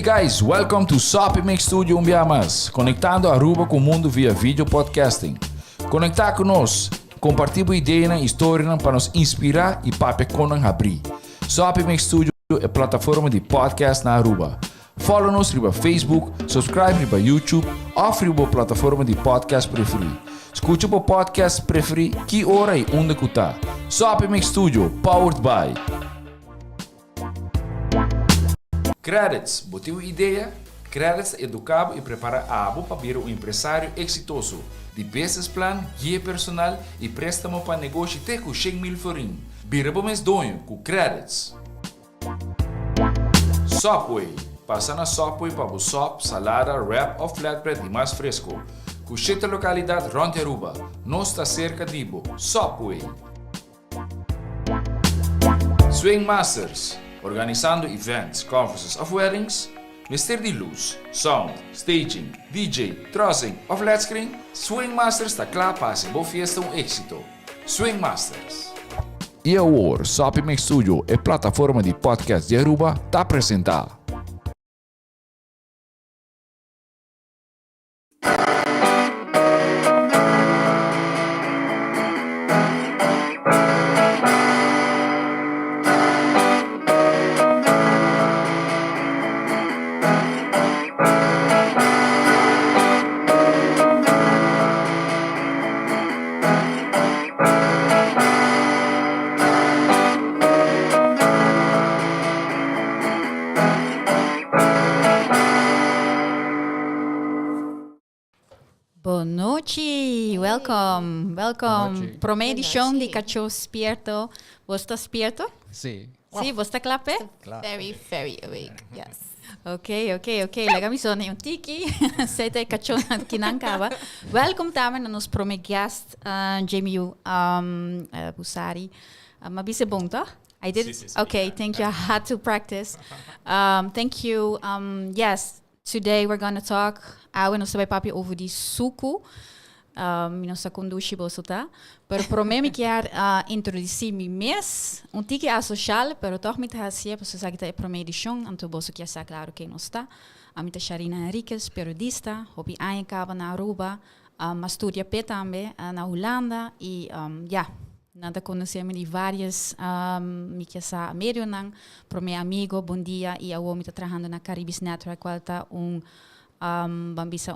guys, welcome to Sopi Studio Umbiamas, conectando Aruba com o mundo via vídeo podcasting. Conectar conosco, compartilhar ideias e histórias para nos inspirar e para conan abrir. Sopi Studio é plataforma de podcast na Aruba. Follow-nos riba Facebook, subscribe riba YouTube ou riba plataforma de podcast preferido. Escute o podcast preferido que hora e onde que está. Sopi Studio, powered by Qredits. Botiu ideia? Qredits educa e prepara a abo para vir um empresário exitoso. De business plan, guia personal e préstamo para negócio até com 100,000 florin. Bira bom mês donho com Qredits. Sopway. Passa na Sopway para o sop, salada, wrap ou flatbread e mais fresco. Com 7 localidades rond Aruba. Nós está cerca de Ibo. Sopway. SwingMasterz. Organizando events, conferences of weddings. Mister de luz, sound, staging, DJ, trussing of flat screen. SwingMasterz está claro para ser boa fiesta éxito. SwingMasterz. E agora, Sopi Studio é plataforma de podcast de Aruba, está apresentar. Boa noite, welcome. Primeira edição de Cacho Spierto. Você está Spierto? Sim. Sim, você está claro? Very, very awake, yes. Ok. Legal, me sono um tiki. Sete Cacho que não acaba. Welcome também no nosso primeiro guest, Jamie Busari. Mas isso é bom, tá? I did? Sim. Okay, thank you. I had to practice. Thank you. Yes. Today we're going to talk, não sei papi over die sucu. Não sei quando você tá. Pero para mim quero introduzir me mesmo, tique social, pero toch me hacia, porque sabe que é a primeira edição, então você quer saber claro quem nós está. A minha Sharina Henriquez, periodista, hobby aangekaba na Aruba, mas estudia também na Holanda e nada conhecemos de várias, me quer saber meio não, para meu amigo, bom dia, e eu estou trabalhando na Caribbean Network, qual está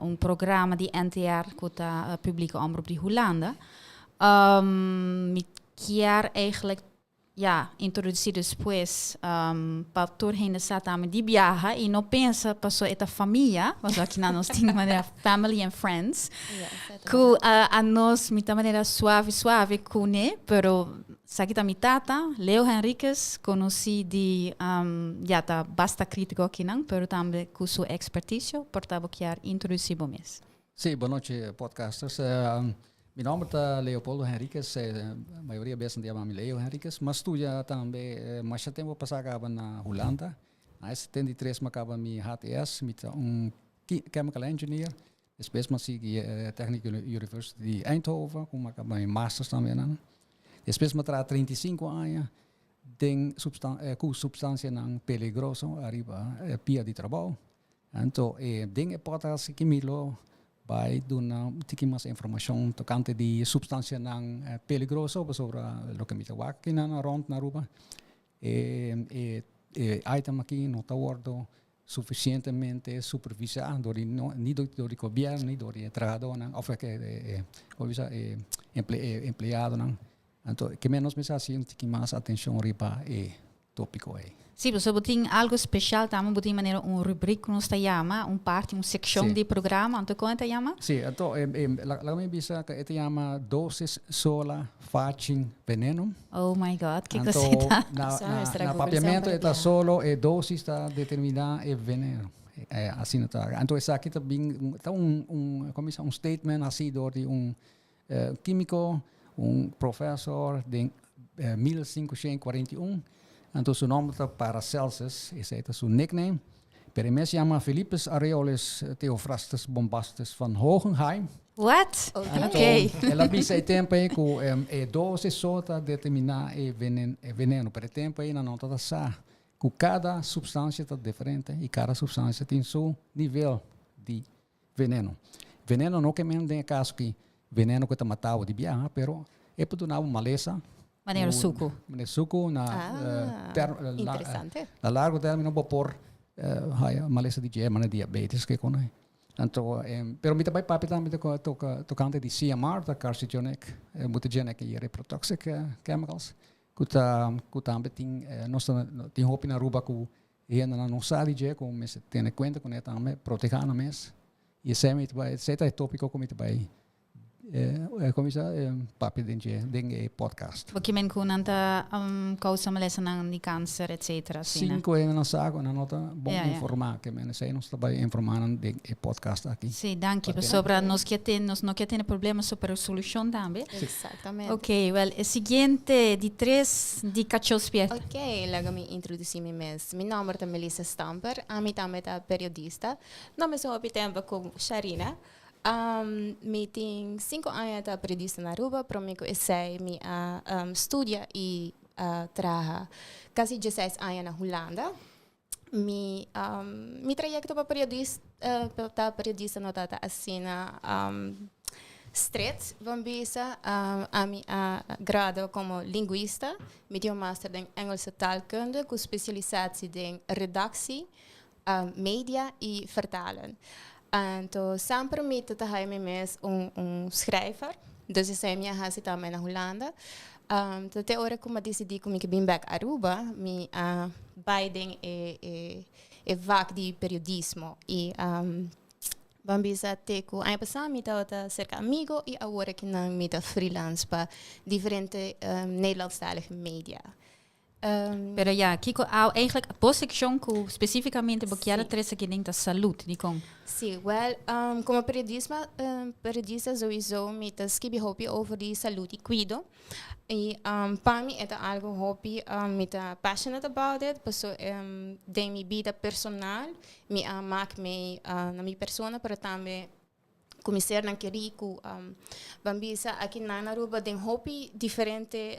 um programa de NTR que está publica omroep de Holanda. Me quer eigenlijk introduzir depois para toda a gente também de viaja e não pensa para sua família, mas aqui na nossa maneira family and friends, que a nós de maneira suave cune, pero sabe que a tata Leo Henriquez conheci de tá basta crítico aqui não, pero também com sua expertise, portanto quero introduzir bom mês. Sim, boa noite podcasters. Meu nome é Leopoldo Henriquez, a maioria pensa que me Leo Henriquez, mas estudia também, mais tempo passado na Holanda. Em 73 acaba minha HTS, chemical engineer. Depois eu segui Technical University de Eindhoven, como acaba minha Masters também. Depois eu trabalho 35 anos, com substância peligrosa, arriba, pia de trabalho. Então, é importante que me vai dar mais informação tocante de substância peligrosa sobre o que me está aqui na rond na Aruba. Item aqui não está suficientemente supervisado nem do governo, nem do trabalhador, ou empregado. Então, que menos me assim que mais atenção riba tópico aí. Sim, você tem algo especial também, botem maneira rubrica nos chama, parte, seção de programa, então como te chama? Sim, então lá me bisa que te chama dosis sola facin veneno. Oh my God, que coisa tá? Na papiamento está solo e dosis está determinada e veneno. Assim está. Então essa aqui também tá um statement assim do químico, professor de 1541. Então, seu nome está Paracelsus, esse é seu nickname. Pero ele se chama Philippus Areolis Theophrastus Bombastus van Hohenheim. What? Okay. Ela bisa tempo aí com 12 sota determinar veneno. Pero tempo aí não está sa. que cada substância está diferente e cada substância tem seu nível de veneno. Veneno não que mesmo tem caso que veneno que está matado de biar, pero é para dar uma maleza. Maneiro suco. Maneiro suco Interessante. a largo termino pode pôr maleza de diabetes que conhece. Então, pero mita bai papi também tocante de CMR, da carcinogenic, mutagenic e reprotoxic chemicals. Que também tem hopi na ruba que não sabe de como mas tem conta com ele também proteger na mes. E esse é tópico como vai como isso papi den podcast. Porque men kunanta causa malesa de câncer, etc. Cinco é na saco, na nota bom informar que men sei nós trabalha informando den podcast aqui. Sim, danke. Sobre nós que não que tem problema sobre a solução também. Exatamente. Ok, well, o seguinte de 3 de Cacho Spierto. Ok, laga me introduzir-me mesmo. Meu nome é Melissa Stamper, a mim também é periodista. Não me sou a tempo com Sharina. Me tenho 5 anos de periodista na Aruba, para mim eu sei me estudia e trabalha quase 16 anos na Holanda. Mi trajecto para periodista não está assim straight, vamos dizer, a minha grado como linguista, me tenho master em Engelse taalkunde, com especializatie em redactie, media e vertalen. Então, sempre me trabalho schrijver, dus ik zei me hasi também na Holanda. Até hora que eu decidi que eu vim back a Aruba, me Biden é vac de periodismo e vamos até que ano passado me estava cerca amigo e agora que não me está freelance para diferentes Nederlandstalige media. Pero Kiko, eigenlijk posição que especificamente porque ela traz aqui dentro da saúde, digo. Sim, como periodista sowieso me está escrevendo hobby over die saúde e cuido. E para mim é algo hobby, me está passionate about it, porque de minha vida personal, me maak me na minha persona para também começar na critico, vamos dizer aqui na Aruba tem hobby diferente.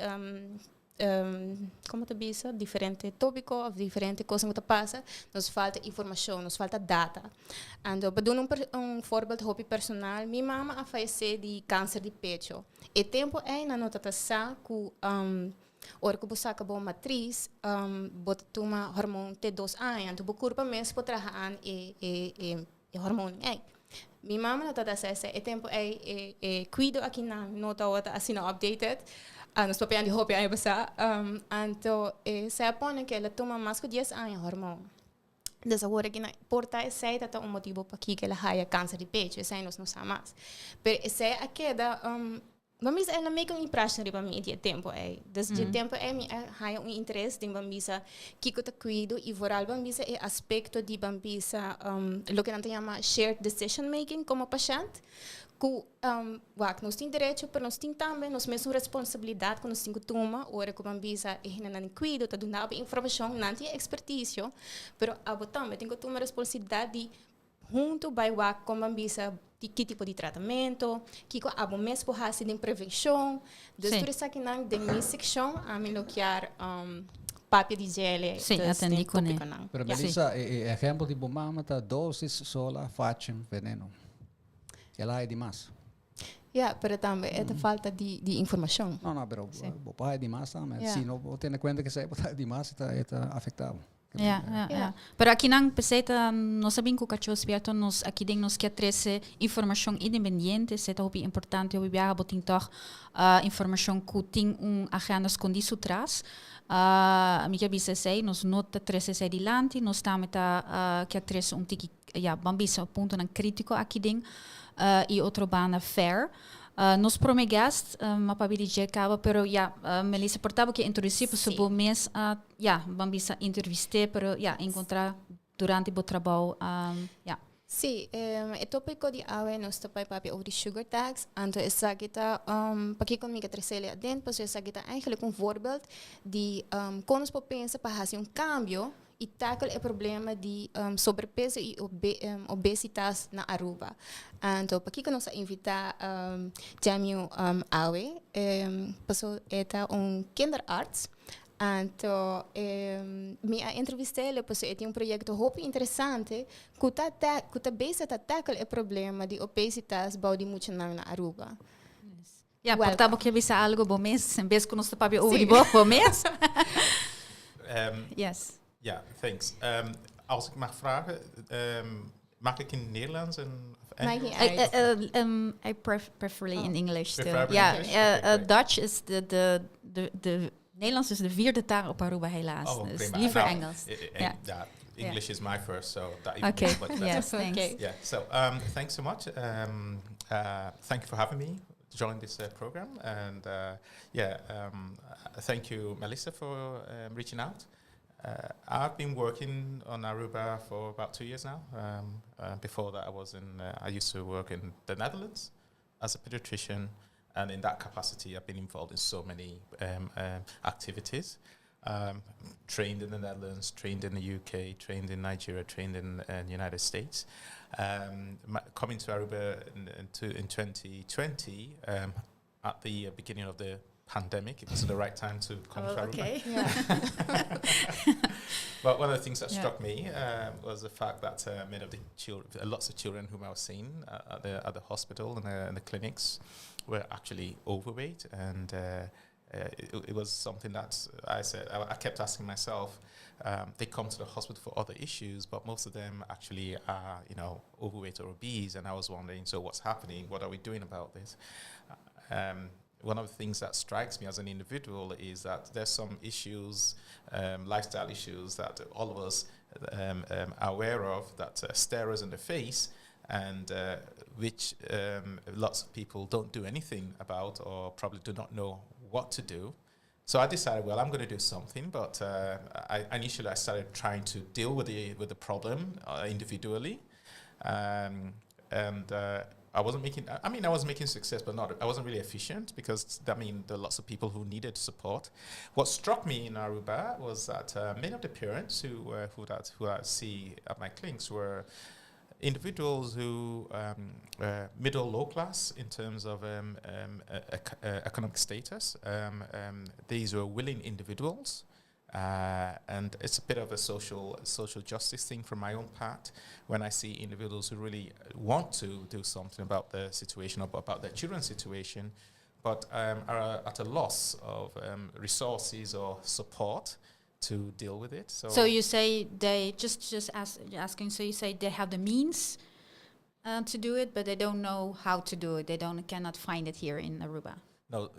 Como te diz, diferente tópico, diferente coisa que passa, nos falta informação, nos falta data. Então, para dar voorbeeld hobby personal, minha mama faleceu de câncer de pecho. E tempo é na notação que ora que você acabou matriz, bota toma hormônio T2 anos, então o corpo mesmo pode trabalhar e hormônio. Minha mama notação é tempo é cuido aqui na nota outra assim updated. Nos papéis de hobby aí basa, então se apone que ela toma mais que 10 anos hormônio. Então agora que na porta é sei que motivo para que ela haja câncer de pecho, sei nós não sabemos. Mas se a queda, vamos dizer, ela meio que impressão para mim de tempo é. Desde tempo é me haja interesse em vamos dizer que eu te cuido e voral vamos dizer é aspecto de vamos dizer lo que nós chama shared decision making como paciente. Que nós temos direito, mas nós temos também nós mesmos responsabilidade que nós temos que tomar, ora que vamos dizer, não cuido, está dando informação, não tem expertise, mas também tem que tomar responsabilidade de junto vai como vamos dizer, de que tipo de tratamento, que a mesmo fazer de prevenção, dus por isso aqui na minha secção a mim loquear papel de gel, sim, atendi com ele. Pero Melissa, exemplo de bomba, tá doses sola fazem veneno. Ela é demais. Mas também é falta de informação. Não, pero é demais também. Se não tem conta que é demais, está afetado. Pero aqui não precisa, nós sabemos que o Cacho Spierto nos aqui dentro nos quer trazer informação independente, se é muito importante eu viajar botin toch informação que tem agenda escondido atrás. A minha bisa sei, nós nota trazer se adiante, nós também quer trazer tiki, bambisa ponto na critico aqui dentro. E outro banda fair. Nos promegast, uma pabilidade acaba, pero Melissa portava que introduzir para o mês, vamos bisa entrevistar, pero encontrar durante o trabalho, Sim, o tópico de hoje nós estamos para over de sugar tax. Então, essa kita, para que comigo trazer dentro, porque essa kita eigenlijk voorbeeld de quando nós pensamos para fazer cambio e tackle o problema de sobrepeso e obesitas na Aruba. Então, para que nós invitar Jamie Awe, pessoa é kinderarts. Então, me entrevistei pues tem um projeto muito interessante que tá base a tackle o problema de obesitas body muito na Aruba. Ja, Welcome. portabo que bisa algo bom mês, em vez que nós papi over die bocht bom mês. Yes. Ja, thanks. Als ik mag vragen, mag ik in het Nederlands en Maakt niet Engels? uit. I preferably in English still. Preferably Ja, English? Okay, great. Dutch is de Nederlands is de vierde taal op Aruba helaas. Oh, dus prima. liever Nou, Engels. Yeah, English is my first, so that even Okay. much better. Yes, thanks. Okay. Yeah. So thanks so much. Thank you for having me to join this program, and thank you, Melissa, for reaching out. I've been working on Aruba for about 2 years now. Before that, I used to work in the Netherlands as a pediatrician, and in that capacity, I've been involved in so many activities. Trained in the Netherlands, trained in the UK, trained in Nigeria, trained in the United States. Coming to Aruba in 2020, at the beginning of the pandemic, it was the right time to come to Aruba. Okay. But one of the things that struck me was the fact that many of the lots of children whom I was seeing at the hospital and the clinics were actually overweight, and it was something that I kept asking myself. They come to the hospital for other issues, but most of them actually are, overweight or obese. And I was wondering, so what's happening? What are we doing about this? One of the things that strikes me as an individual is that there's some issues, lifestyle issues that all of us are aware of that stare us in the face, and which lots of people don't do anything about, or probably do not know what to do. So I decided, well, I'm going to do something, but initially I started trying to deal with the problem individually, and I wasn't making. I was making success, but I wasn't really efficient, because there are lots of people who needed support. What struck me in Aruba was that many of the parents who I see at my clinics were individuals who middle low class in terms of economic status. These were willing individuals, and it's a bit of a social justice thing from my own part when I see individuals who really want to do something about the situation, or about their children's situation, but are at a loss of resources or support to deal with it. So you say they asking. So you say they have the means to do it, but they don't know how to do it. They cannot find it here in Aruba. No,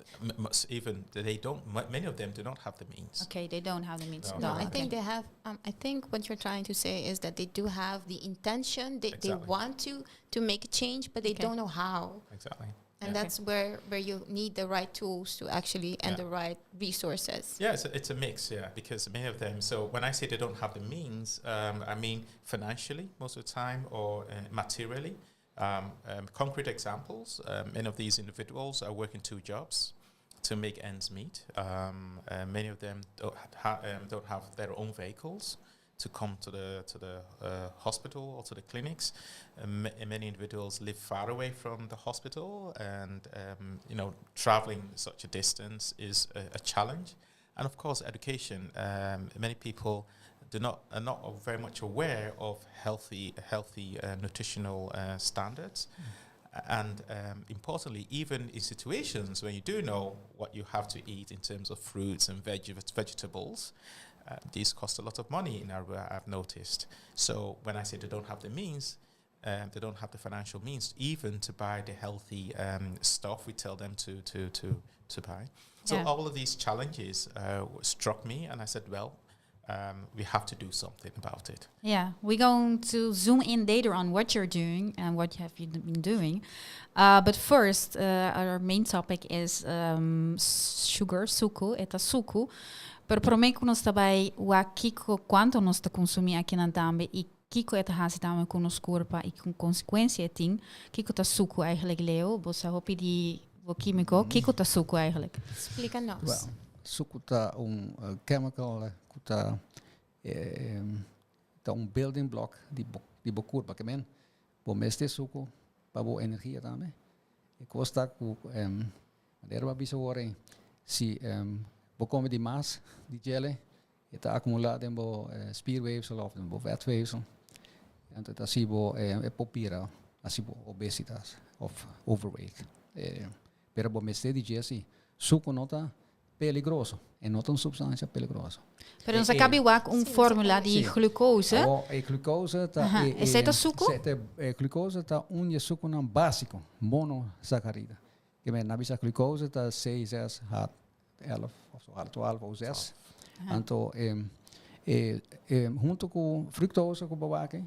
even they don't. Many of them do not have the means. Okay, they don't have the means. No, I think they have. I think what you're trying to say is that they do have the intention. They want to make a change, but they don't know how. Exactly. And that's where you need the right tools to actually, and the right resources. Yeah, it's a mix, because many of them, so when I say they don't have the means, I mean financially most of the time, or materially. Concrete examples, many of these individuals are working 2 jobs to make ends meet. Many of them don't have their own vehicles to come to the hospital or to the clinics. Many individuals live far away from the hospital, and traveling such a distance is a challenge. And of course, education. Many people are not very much aware of healthy nutritional standards. And importantly, even in situations when you do know what you have to eat in terms of fruits and vegetables, these cost a lot of money in Aruba, I've noticed. So when I say they don't have the means, they don't have the financial means even to buy the healthy stuff we tell them to buy. So all of these challenges struck me, and I said, well, we have to do something about it. Yeah, we're going to zoom in later on what you're doing and what have you been doing. But first, our main topic is sugar, sucu, eta sucu. Pero por mim, nós também o Kiko quanto nós consumimos aqui na tambe e Kiko é a também com nos corpo e com consequência tem Kiko tá suco eigenlijk Leo, você vai pedir o químico Kiko tá suco eigenlijk. Explica-nos. Well, suco tá chemical que tá building block de corpo que men por este suco para boa energia também. E costa com maneira para bisogore se we komen die maas, die jelly, het accumulaat in spierweefsel of in vetweefsel. En dat zie je papieren, als je obesitas of overweight. Pero bo meste di jesi, suco nota peligroso, e nota substância peligrosa. Pero nos acaba igual fórmula de glucose. A glucose tá é suco? Glucose tá suco não básico, monossacarida. Que men nabisa glucose tá 6 s hat 11 of 12 ou 6. Então junto com fructose com babaque,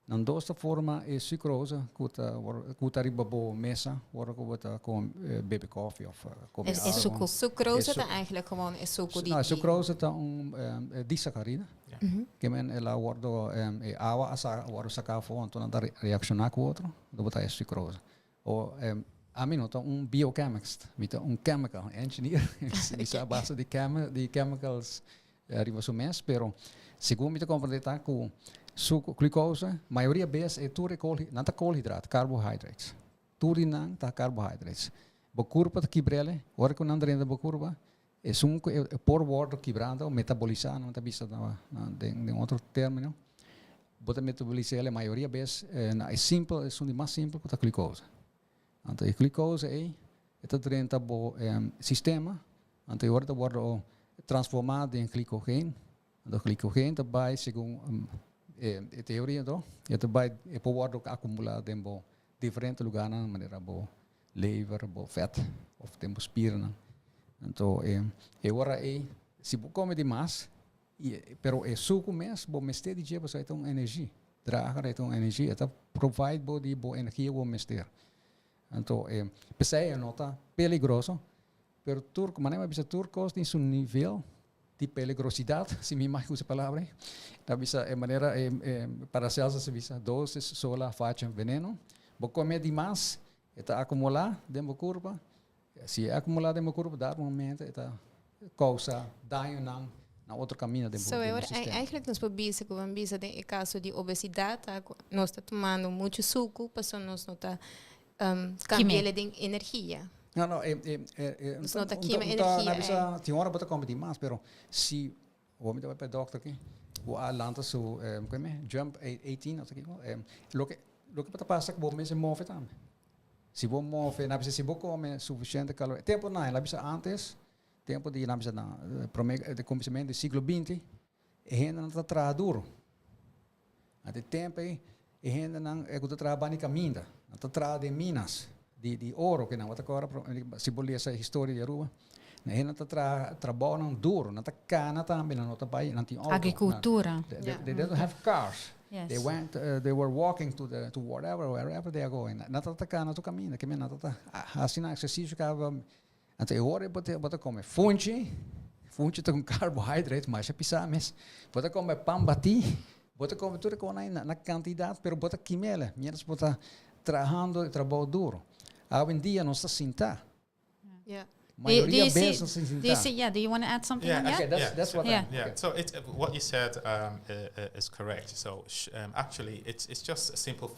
na dosta forma é sucrose, que riba bo mesa, wordt com baby coffee of Is sucu. Sucrose is eigenlijk gewoon is sucu. Nou, sucrose is disacaride. Que men ela wordt água asa wordt sacafo, então não reaccionar com outro, do botar sucrose. Ou a mim nota biochemist, chemical engineer, isso a base de chemicals riba sumes, pero segundo me compreender com suco, glucose, maioria vezes é tudo não tá koolhydraat, carbohydrates. Tudo não tá carbohydrates. Bo curva tá quebrele, hora que não dentro da curva, é suco por water quebrando, metabolizando, não tá visto de outro término. Bota metabolizar a maioria vezes é simples, é mais simples que a glucose. Então a glucose é dentro do sistema, então hora tá wordt transformado em glicogênio. O glicogênio também segundo teoria então, e também pode acumular em diferentes lugares, de maneira lever, fat, ou tempo espirna. Então, agora se você come demais, pero é suco mesmo, você tem de você tem energia, draga tem energia, então provide de energia o mestre. Então, pensei nota peligroso, pero turco, maneira bisa turcos tem um nível de peligrosidade, se me mais usa a palavra, da bisa maneira para celsa se bisa dosis sola facem veneno, bo comer demais, está acumular dentro da curva, se acumular dentro da curva, dá momento está causa dano na outro caminho dentro do sistema. Eigenlijk nos pobisa com ambisa de caso de obesidade, nós está tomando muito suco, passando nós não está cambiando de energia. Não, nota química energia. Tem hora para comer demais, pero se o homem vai para o doctor aqui, o alanta su jump 18 ou aquilo, lo que para passar que o homem se move também. Se você move, não precisa se você come suficiente caloria. Tempo não, não precisa antes, tempo de não precisa de começamento do século XX, e ainda não está trabalhando duro. Até tempo e ainda não está trabalhando em caminho, não está trabalhando em minas. De ouro que não vai agora se bolia essa história de Aruba, não está trabalhando duro, não está cana também, não está pai, não tem agricultura. They don't have cars. Yes. They were walking to wherever they are going. Não está cana tu caminho, que não está assim exercício que então agora bota comer fonte com carboidrato, mas é pisar mesmo. Bota comer pão bati, bota comer tudo com na quantidade, pero bota quimela, menos bota trabalho duro. Hoje em dia não está sinta. Maioria vezes não se sinta. Do you want to add something on that? Okay, that's what Yeah. So what you said is correct. So actually, it's just a simple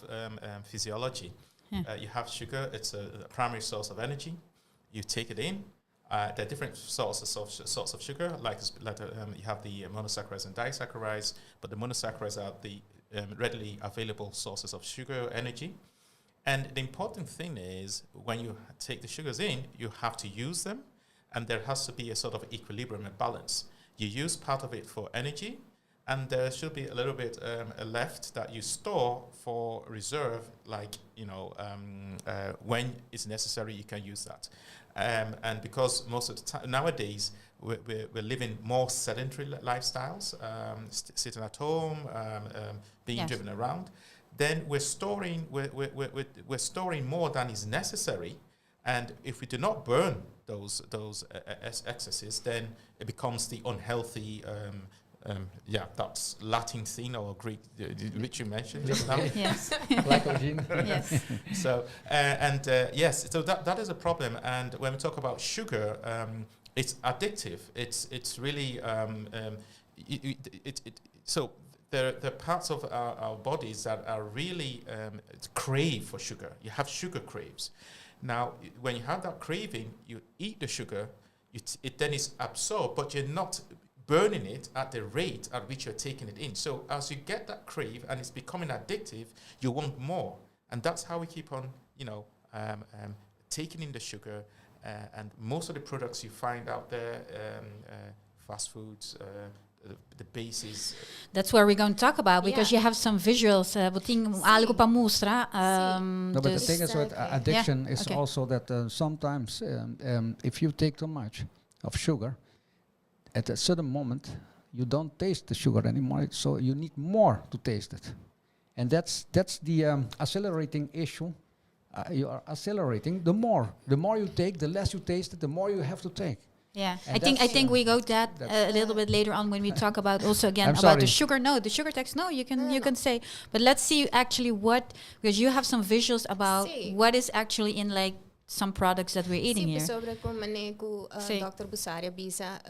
physiology. You have sugar; it's a primary source of energy. You take it in. There are different sorts of sugar, like you have the monosaccharides and disaccharides, but the monosaccharides are the readily available sources of sugar energy. And the important thing is, when you take the sugars in, you have to use them, and there has to be a sort of equilibrium and balance. You use part of it for energy, and there should be a little bit left that you store for reserve, like, when it's necessary, you can use that. And because most of the time, nowadays, we're living more sedentary lifestyles, sitting at home, being driven around, then we're storing more than is necessary, and if we do not burn those excesses, then it becomes the unhealthy. That's Latin thing or Greek, which you mentioned just now. Yes. Glycogen. Yes. So so that is a problem. And when we talk about sugar, it's addictive. It's really so. There are parts of our bodies that are really crave for sugar. You have sugar craves. Now, when you have that craving, you eat the sugar, it then is absorbed, but you're not burning it at the rate at which you're taking it in. So as you get that crave and it's becoming addictive, you want more. And that's how we keep on, taking in the sugar. And most of the products you find out there, fast foods, the bases. That's where we're going to talk about, because you have some visuals. Algo para mostrar. No, but the thing is with addiction is okay. also that sometimes if you take too much of sugar, at a certain moment you don't taste the sugar anymore, so you need more to taste it. And that's the accelerating issue. You are accelerating. The more you take, the less you taste it, the more you have to take. Yeah, And I think we go that a little bit later on when we talk about also again I'm about the sorry. sugar. No, the sugar tax. No, you can say. But let's see actually because you have some visuals about what is actually in like some products that we're eating here. Sobre como manejo Dr. Busaria bisa,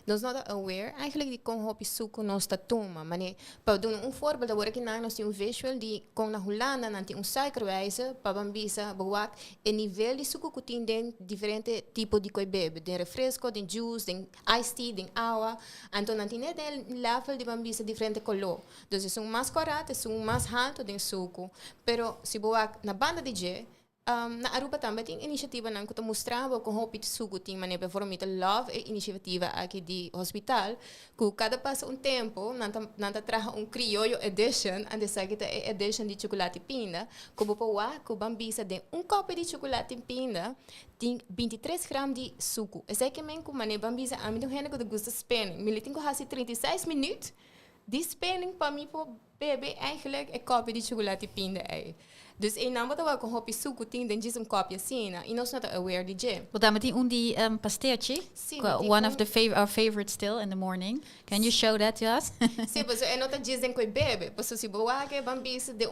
nós não aware eigenlijk die kon hopi suku nos ta toma, mane pa doen voorbeeld dat word nang nos die visual die kon na Holanda nanti suikerwijze pa bambisa bewak en nível de suku kutin den diferente tipo de koi bebe, den refresco, den juice, den iced tea, den agua, então nanti ne den level de bambisa diferente color. Dus é mais correto, é mais alto den suku, pero si bewak na banda de na Aruba também tem iniciativa não que mostrava com hopi de suco tem maneira performita love é iniciativa aqui de hospital que cada passa tempo nanta traga criollo edition and essa que é edition de chocolate pinda como para que bambisa tem copo de chocolate pinda tem 23 gramas de suco essa que men com maneira bambisa a mim não rende que gusta spinning me tenho quase 36 minutos de spinning para mim para beber eigenlijk een kopje de chocolate pinda Dus een naam wat we hopi suco ting dan just kopje assim, e nós not aware de je. But meteen die pasteertje. One of our favorites still in the morning. Can you show that to us? Sim, mas é nota dizem que bebe, pois se boa que bambisa de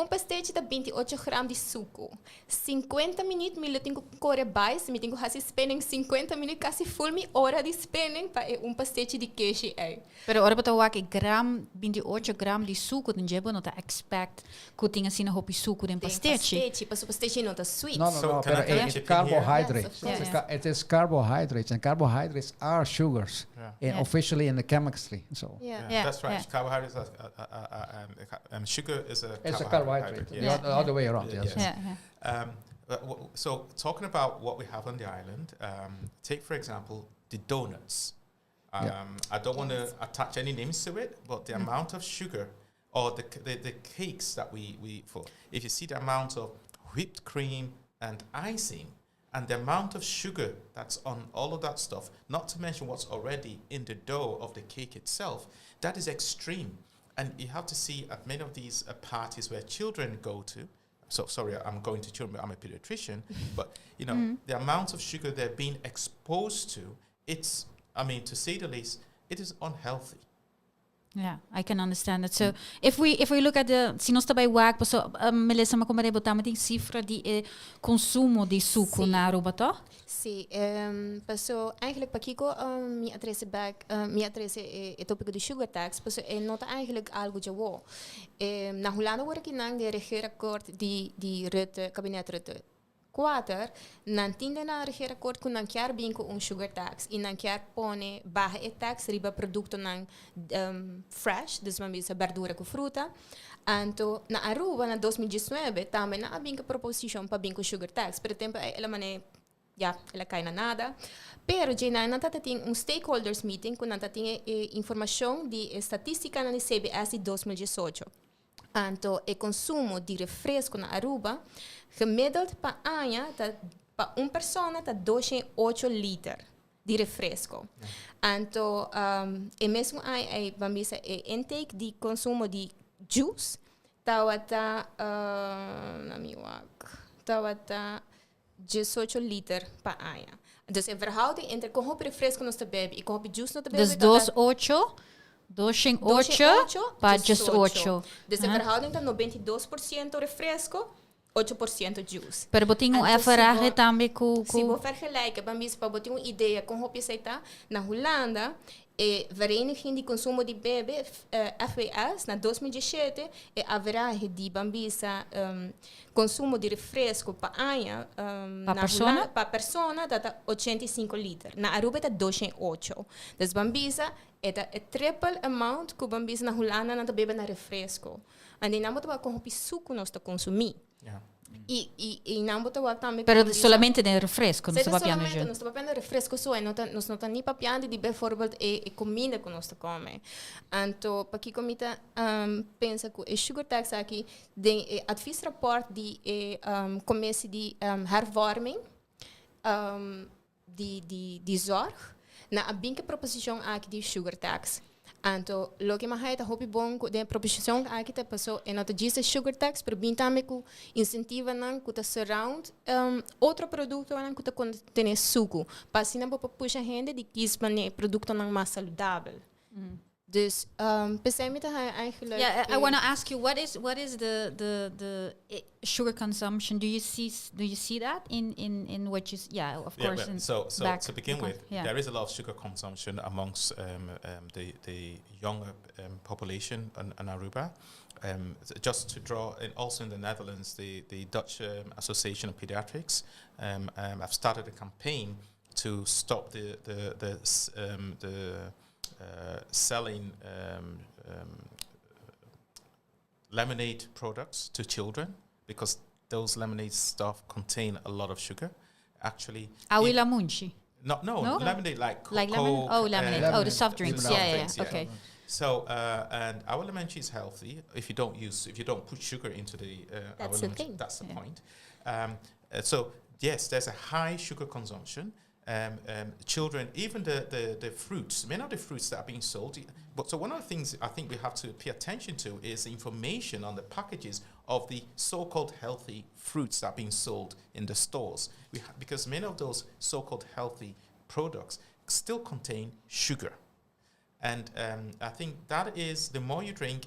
pasteete de 28 gramas de suco. 50 minutos, me tenho que correr mais, me tenho que fazer spinning 50 minutos, quase full hora de spinning para pasteete de queijo. Pero ora bota wak gram 28 gram de suco den jebo não tá expect que tinha assim na hopi suco den pasteete. Pasteete, mas o pasteete não tá sweet. No, but it's carbohydrates. It is carbohydrates, and carbohydrates are sugars, officially in the chemistry. So that's right. Yeah. Carbohydrates are, sugar is a carbohydrate. The other way around. Yes. So talking about what we have on the island, take for example the donuts. I don't want to attach any names to it, but the amount of sugar or the cakes that we for, if you see the amount of whipped cream and icing and the amount of sugar that's on all of that stuff, not to mention what's already in the dough of the cake itself, that is extreme. And you have to see at many of these parties where children go to. So sorry, I'm going to children, but I'm a pediatrician. But the amount of sugar they're being exposed to, it's, I mean, to say the least, it is unhealthy. Yeah, I can understand that. So if we look at the se nós também work, so Melissa, mas como botar uma cifra de consumo de suco na Aruba, tá? Sim, passou eigenlijk para Kiko me adresse é tópico de sugar tax, passou é nota eigenlijk algo de wo. Na Holanda word ik nang de regeerakkoord die Rutte kabinet Rutte 4 nan tinde na regeerakkoord kun nan kiar binko sugar tax in nan kiar pone baja e tax riba producto nan fresh, dus man bisa verdura com fruta. Anto na Aruba na 2019 também na binko proposition pa binko sugar tax, por tempo ela mane ela cai na nada. Pero já não tá tem stakeholders meeting com não tá tem informação de estatística na CBS de 2018. Anto o consumo de refresco na Aruba gemiddeld para ano para uma pessoa tá 208 litros de refresco. Anto e mesmo aí vamos dizer intake de consumo de juice tá na minha tá 18 litros para ano. Dus in verhouding entre com refresco nos te bebe e com juice nos te bebe. Dus 208 para 18. Dus in verhouding dan 92% refresco 8% juice. Pero boting um Então, ervaragen também com... Se você vergelijken, bambis, para botar uma ideia com o que na Holanda, Vereniging de Consumo de Bebê, FWS, na 2017, haverá de bambisa consumo de refresco para anha para persona? Para persona, dá 85 litros. Na Aruba, dá 208. Das bambisa, é triple amount que bambisa na Holanda não bebe na refresco. E não botar com o suco nós consumir. Yeah. E não botar também. Pero solamente de refresco, não se va piano não se papiando refresco só, não está nem papiando de bijvoorbeeld comida que nós comemos. Então, para que comida pensa que o sugar tax aqui de advies rapport de commissie de hervorming de zorg na a binke proposição aqui de sugar tax. Então, lo que mais é hopi bom de proposição aqui te passou é nota diz sugar tax, pero bem também que incentiva não que te surround outro produto não que te contém suco, para assim não puxa gente de que é produto não mais saudável. Dus pensei me eigenlijk. Yeah, I want to ask you what is the sugar consumption? Do you see that in what you of course. Well, so to begin with, there is a lot of sugar consumption amongst the younger population in Aruba. Just to draw, and also in the Netherlands, the Dutch Association of Pediatrics have started a campaign to stop the selling lemonade products to children, because those lemonade stuff contain a lot of sugar. Actually, Awila Munchi. No, lemonade like lemon. Oh, lemonade. lemonade. Oh, the soft drinks. Yeah. Okay. So, and our lemon is healthy if you don't put sugar into the. That's the thing. That's the point. So yes, there's a high sugar consumption. Children, even the fruits, many of the fruits that are being sold. But so one of the things I think we have to pay attention to is the information on the packages of the so-called healthy fruits that are being sold in the stores. Because many of those so-called healthy products still contain sugar. And I think that is, the more you drink,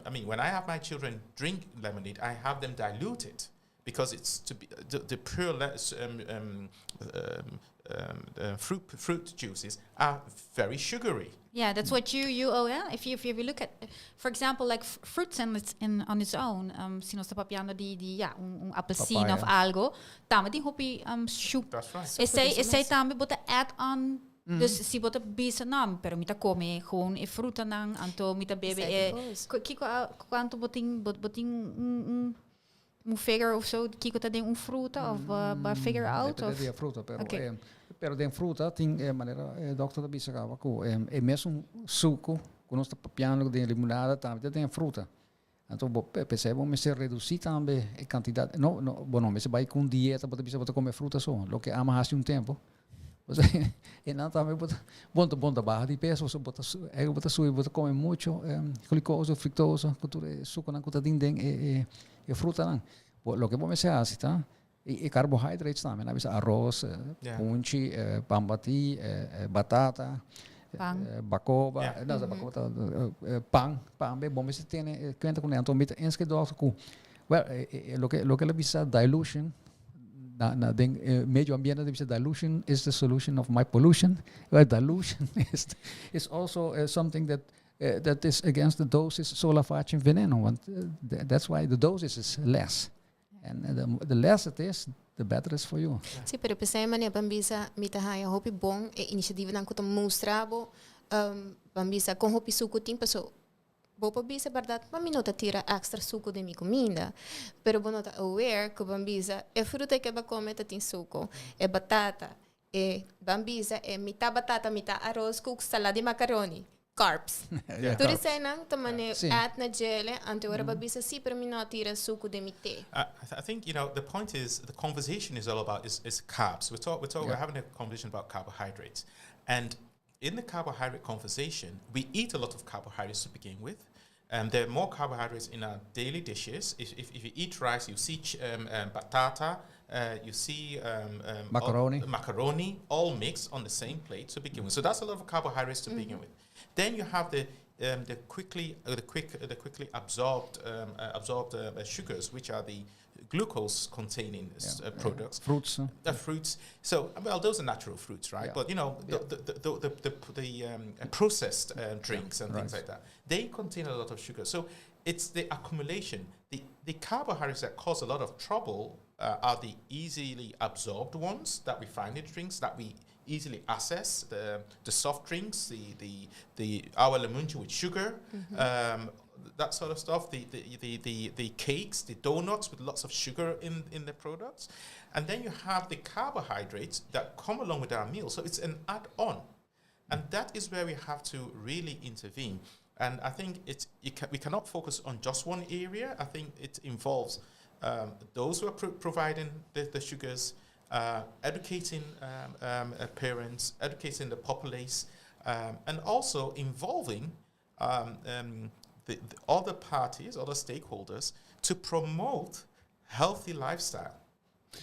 I mean, when I have my children drink lemonade, I have them dilute it, because it's to be the pure fruit juices are very sugary. Yeah, that's what you if you look at, for example, like fruits on its own, se nós está papiando de apelsino of algo, também tem hopi sugar. That's right. Esse também bota add on. Dus si bota bisa nam, pero mita come gewoon e fruta nang, anto mita bebe kiko quanto boting figure of so, kiko ta den fruta of ba figure out of. De fruta, pero Okay. Pero den fruta tem maneira doctor da bisa cava co é mesmo suco, quando está papiando de limonada também tem fruta. Então percebe me se reduzir também a quantidade. Não, bom, mas vai com dieta, bota bisa bota comer fruta só, lo que ama há um tempo. E não também bota barra de peso, você bota suíço, bota come muito glicose, frutose, cultura suco não cuta dindem e fruta não. Lo que vamos fazer tá? E carboidratos também, na arroz, punchi, pambati, batata, bacoba, pão bem bom, mas tem conta com então mita enske doce com lo que ela bisa dilution. Na medio ambiente deve ser dilution is the solution of my pollution. Well, dilution is also something that is against the doses sola facem veneno. And that's why the doses is less. And the less it is, the better it is for you. Sim, pero pensei mania bambisa mita haya hopi bom e inisiativa nan kuta mostrabo bambisa com hopi suco tim paso. Bopa bisa verdade, para mim não tira extra suco de minha comida, pero você não está aware que bambisa é fruta que vai comer tem suco, é batata, é bambisa é mitad batata, mitad arroz com salada de macaroni, carbs. Tudo isso não também add na gele, então agora bambisa sim para mim não tira suco de minha té. I think the point is the conversation is all about is carbs. We're having a conversation about carbohydrates, and in the carbohydrate conversation, we eat a lot of carbohydrates to begin with. There are more carbohydrates in our daily dishes. If you eat rice, you see batata, you see macaroni, all mixed on the same plate to begin with. So that's a lot of carbohydrates to begin with. Then you have the quickly absorbed sugars, which are the glucose-containing products. Fruits. Fruits. So, well, those are natural fruits, right? Yeah. But, the processed drinks and things like that, they contain a lot of sugar. So it's the accumulation. The carbohydrates that cause a lot of trouble are the easily absorbed ones that we find in drinks, that we easily access, the soft drinks, the our lemonade with sugar, that sort of stuff, the cakes, the donuts with lots of sugar in the products. And then you have the carbohydrates that come along with our meal. So it's an add-on. And that is where we have to really intervene. And I think we cannot focus on just one area. I think it involves those who are providing the sugars, educating parents, educating the populace, and also involving the other parties, other stakeholders, to promote healthy lifestyle.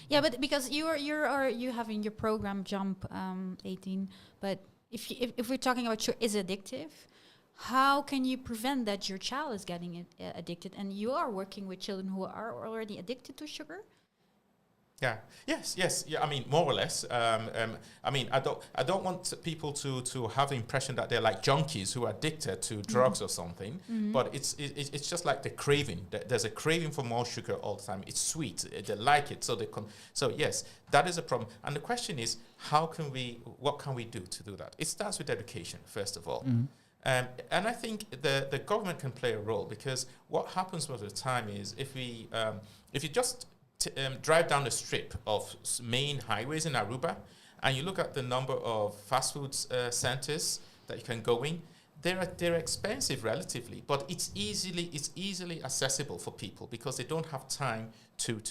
Yeah, but because you have in your program Jump 18, but if we're talking about sugar is addictive, how can you prevent that your child is getting addicted? And you are working with children who are already addicted to sugar. Yeah. Yes. Yeah. I mean, more or less. I mean, I don't want people to have the impression that they're like junkies who are addicted to drugs or something. But it's just like the craving. There's a craving for more sugar all the time. It's sweet. They like it, so they So yes, that is a problem. And the question is, what can we do to do that? It starts with education, first of all. And I think the government can play a role, because what happens most of the time is if you just drive down the strip of main highways in Aruba, and you look at the number of fast food centers that you can go in, they're expensive relatively, but it's easily accessible for people because they don't have time to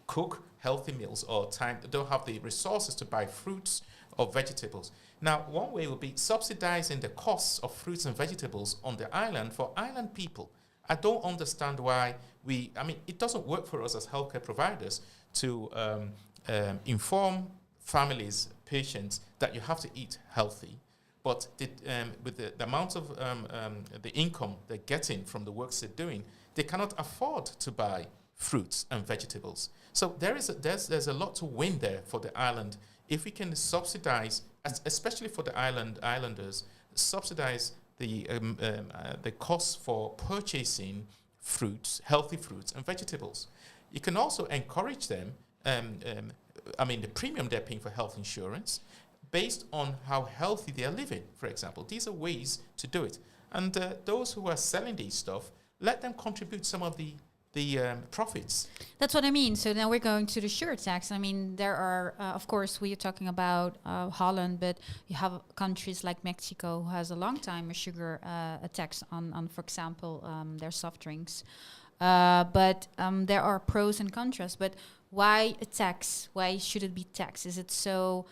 cook healthy meals, or they don't have the resources to buy fruits or vegetables. Now, one way would be subsidizing the costs of fruits and vegetables on the island for island people. I don't understand why it doesn't work for us as healthcare providers to inform families, patients, that you have to eat healthy. But with the amount of the income they're getting from the works they're doing, they cannot afford to buy fruits and vegetables. So there's a lot to win there for the island if we can subsidize, especially for the islanders, subsidize the costs for purchasing fruits, healthy fruits and vegetables. You can also encourage them, the premium they're paying for health insurance, based on how healthy they are living, for example. These are ways to do it. And those who are selling these stuff, let them contribute some of the profits. That's what I mean. So now we're going to the sugar tax. I mean, there are, of course, we are talking about Holland, but you have countries like Mexico who has a long time a sugar tax on, for example, their soft drinks. But there are pros and cons. But why a tax? Why should it be taxed? Is it so...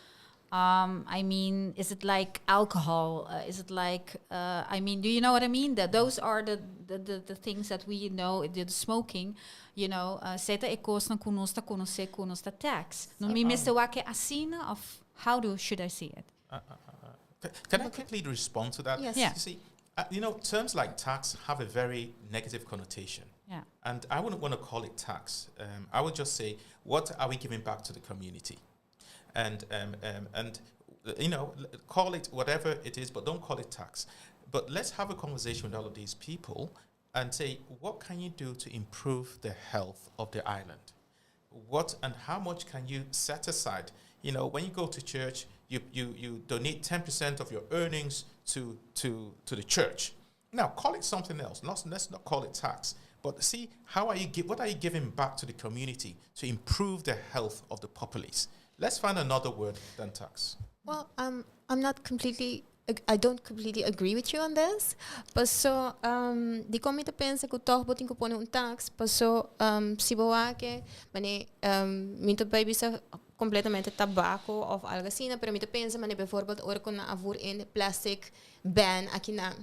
is it like alcohol? Is it like, do you know what I mean? Those are the things that we know, the smoking, seta e costa conosce tax. Non mi miste wake asina of should I see it? Can I quickly respond to that? Yes. Yeah. You see, terms like tax have a very negative connotation. Yeah. And I wouldn't want to call it tax. I would just say, what are we giving back to the community? And call it whatever it is, but don't call it tax. But let's have a conversation with all of these people and say, what can you do to improve the health of the island? What and how much can you set aside? When you go to church, you donate 10% of your earnings to the church. Now, call it something else. Let's not call it tax. But see, what are you giving back to the community to improve the health of the populace? Let's find another word than tax. Well, I don't completely agree with you on this. But so, di comite pensa que toch botin kupone un tax, but so, si boake, mito baby sa completamente tabaco of algo assim, pero mito pensa, bijvoorbeeld, ora kon na avur in plastic ban aqui na.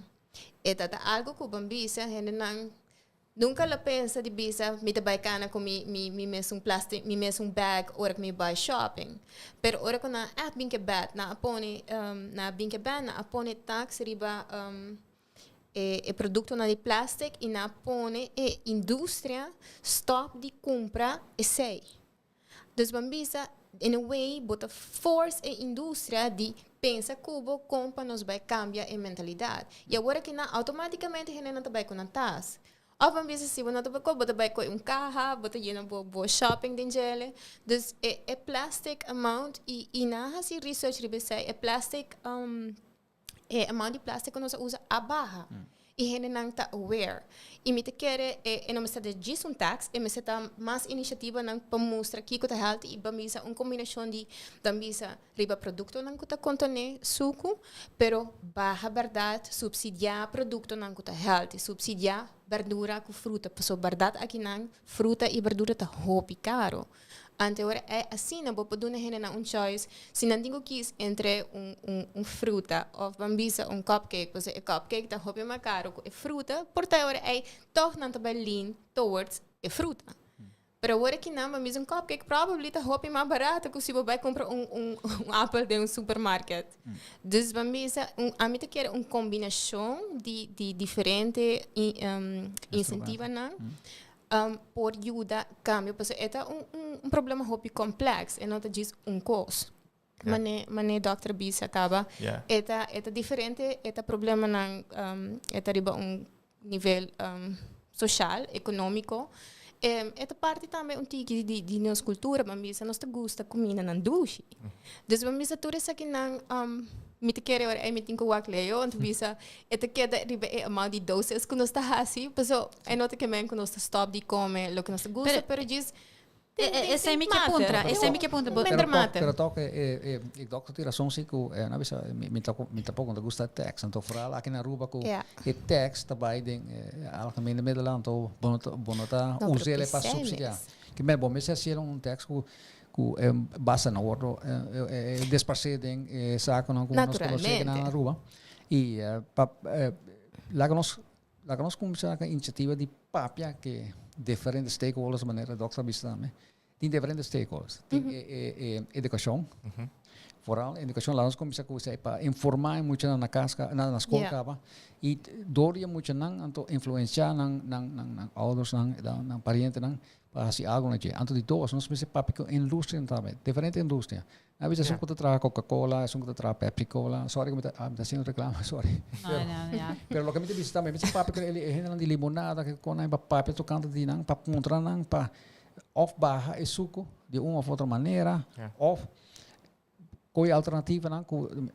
Eta algo que bambisa, henenang. Nunca la pensa de bisa me trabalhar cana com me mesmo plástico, me mesmo bag ora que me buy shopping. Pero ora que na binke bad na apone na binke ban na apone tax riba produto na di plastic e na pone indústria stop de compra e sei. Dus bambisa in a way bota force a indústria de pensa cubo compa nos vai cambia a mentalidade. E agora que na automaticamente a gente não vai com tas. Of bambisa se não vai com bota vai com carro, bota llena bo shopping dingele. Dus plastic amount e na hasi research ribe sai plastic amount de plástico nós usa a barra. E gente não está aware. E me te quer não me está de disso tax, e me está mais iniciativa não para mostrar que está healthy e bambisa uma combinação de bambisa riba produto não que está contene suco, pero barra verdade subsidiar produto não que está healthy, subsidiar verdura com fruta, porque verdade aqui não fruta e verdura está hopi caro. Ante ora é assim, não vou poder um choice. Se não tenho que entre fruta ou bambisa cupcake, porque o cupcake está muito mais caro que fruta, portanto ora é toch não está lean towards a fruta. Pero agora que não, bambisa cupcake provavelmente está muito mais barato que se você comprar apple de supermarket. Dus bambisa, a mim te quer uma combinação de diferentes incentivos, não? Por ajudar cambio, porque é problema muito complexo e não é diz costo. Mas Dr. Bisa acaba, é diferente, é problema não é riba nível social, econômico. É parte também tique de nossa cultura, mas nós gusta comida não doce. Dus mas tudo isso aqui não me te quer ora me tinha que leo, então bisa é te quer riba é amount de doses que nós está assim, pessoal é nota que men que nós stop de comer, lo que nós gusta, pero diz esse é mi que punta, pero toque ik dokter tira son siku na bisa me tá pouco gusta text, então vooral aqui na Aruba com e text também den algemene Nederland ou bonota usele para subsidiar. Que me bom, mas se text ku basa na outro desparceden saco não com nós conosco na Aruba e lá que nós começamos a iniciativa de papia que diferentes stakeholders maneira dokter bisa tem diferentes stakeholders tem educação vooral educação lá nós começamos a para informar muito na casa na escola acaba e doria muito não então influenciar não ouders não parentes não para assim algo na gente antes de todos nós precisamos papi com indústria também diferente indústria a vezes são que traga Coca-Cola são que traga Pepsi-Cola sorry que me está fazendo reclama sorry pero lo que me dice também me papi que ele não de limonada que com na papi tocando de não para mostrar não para of barra e suco de uma ou outra maneira of Koi alternativa não,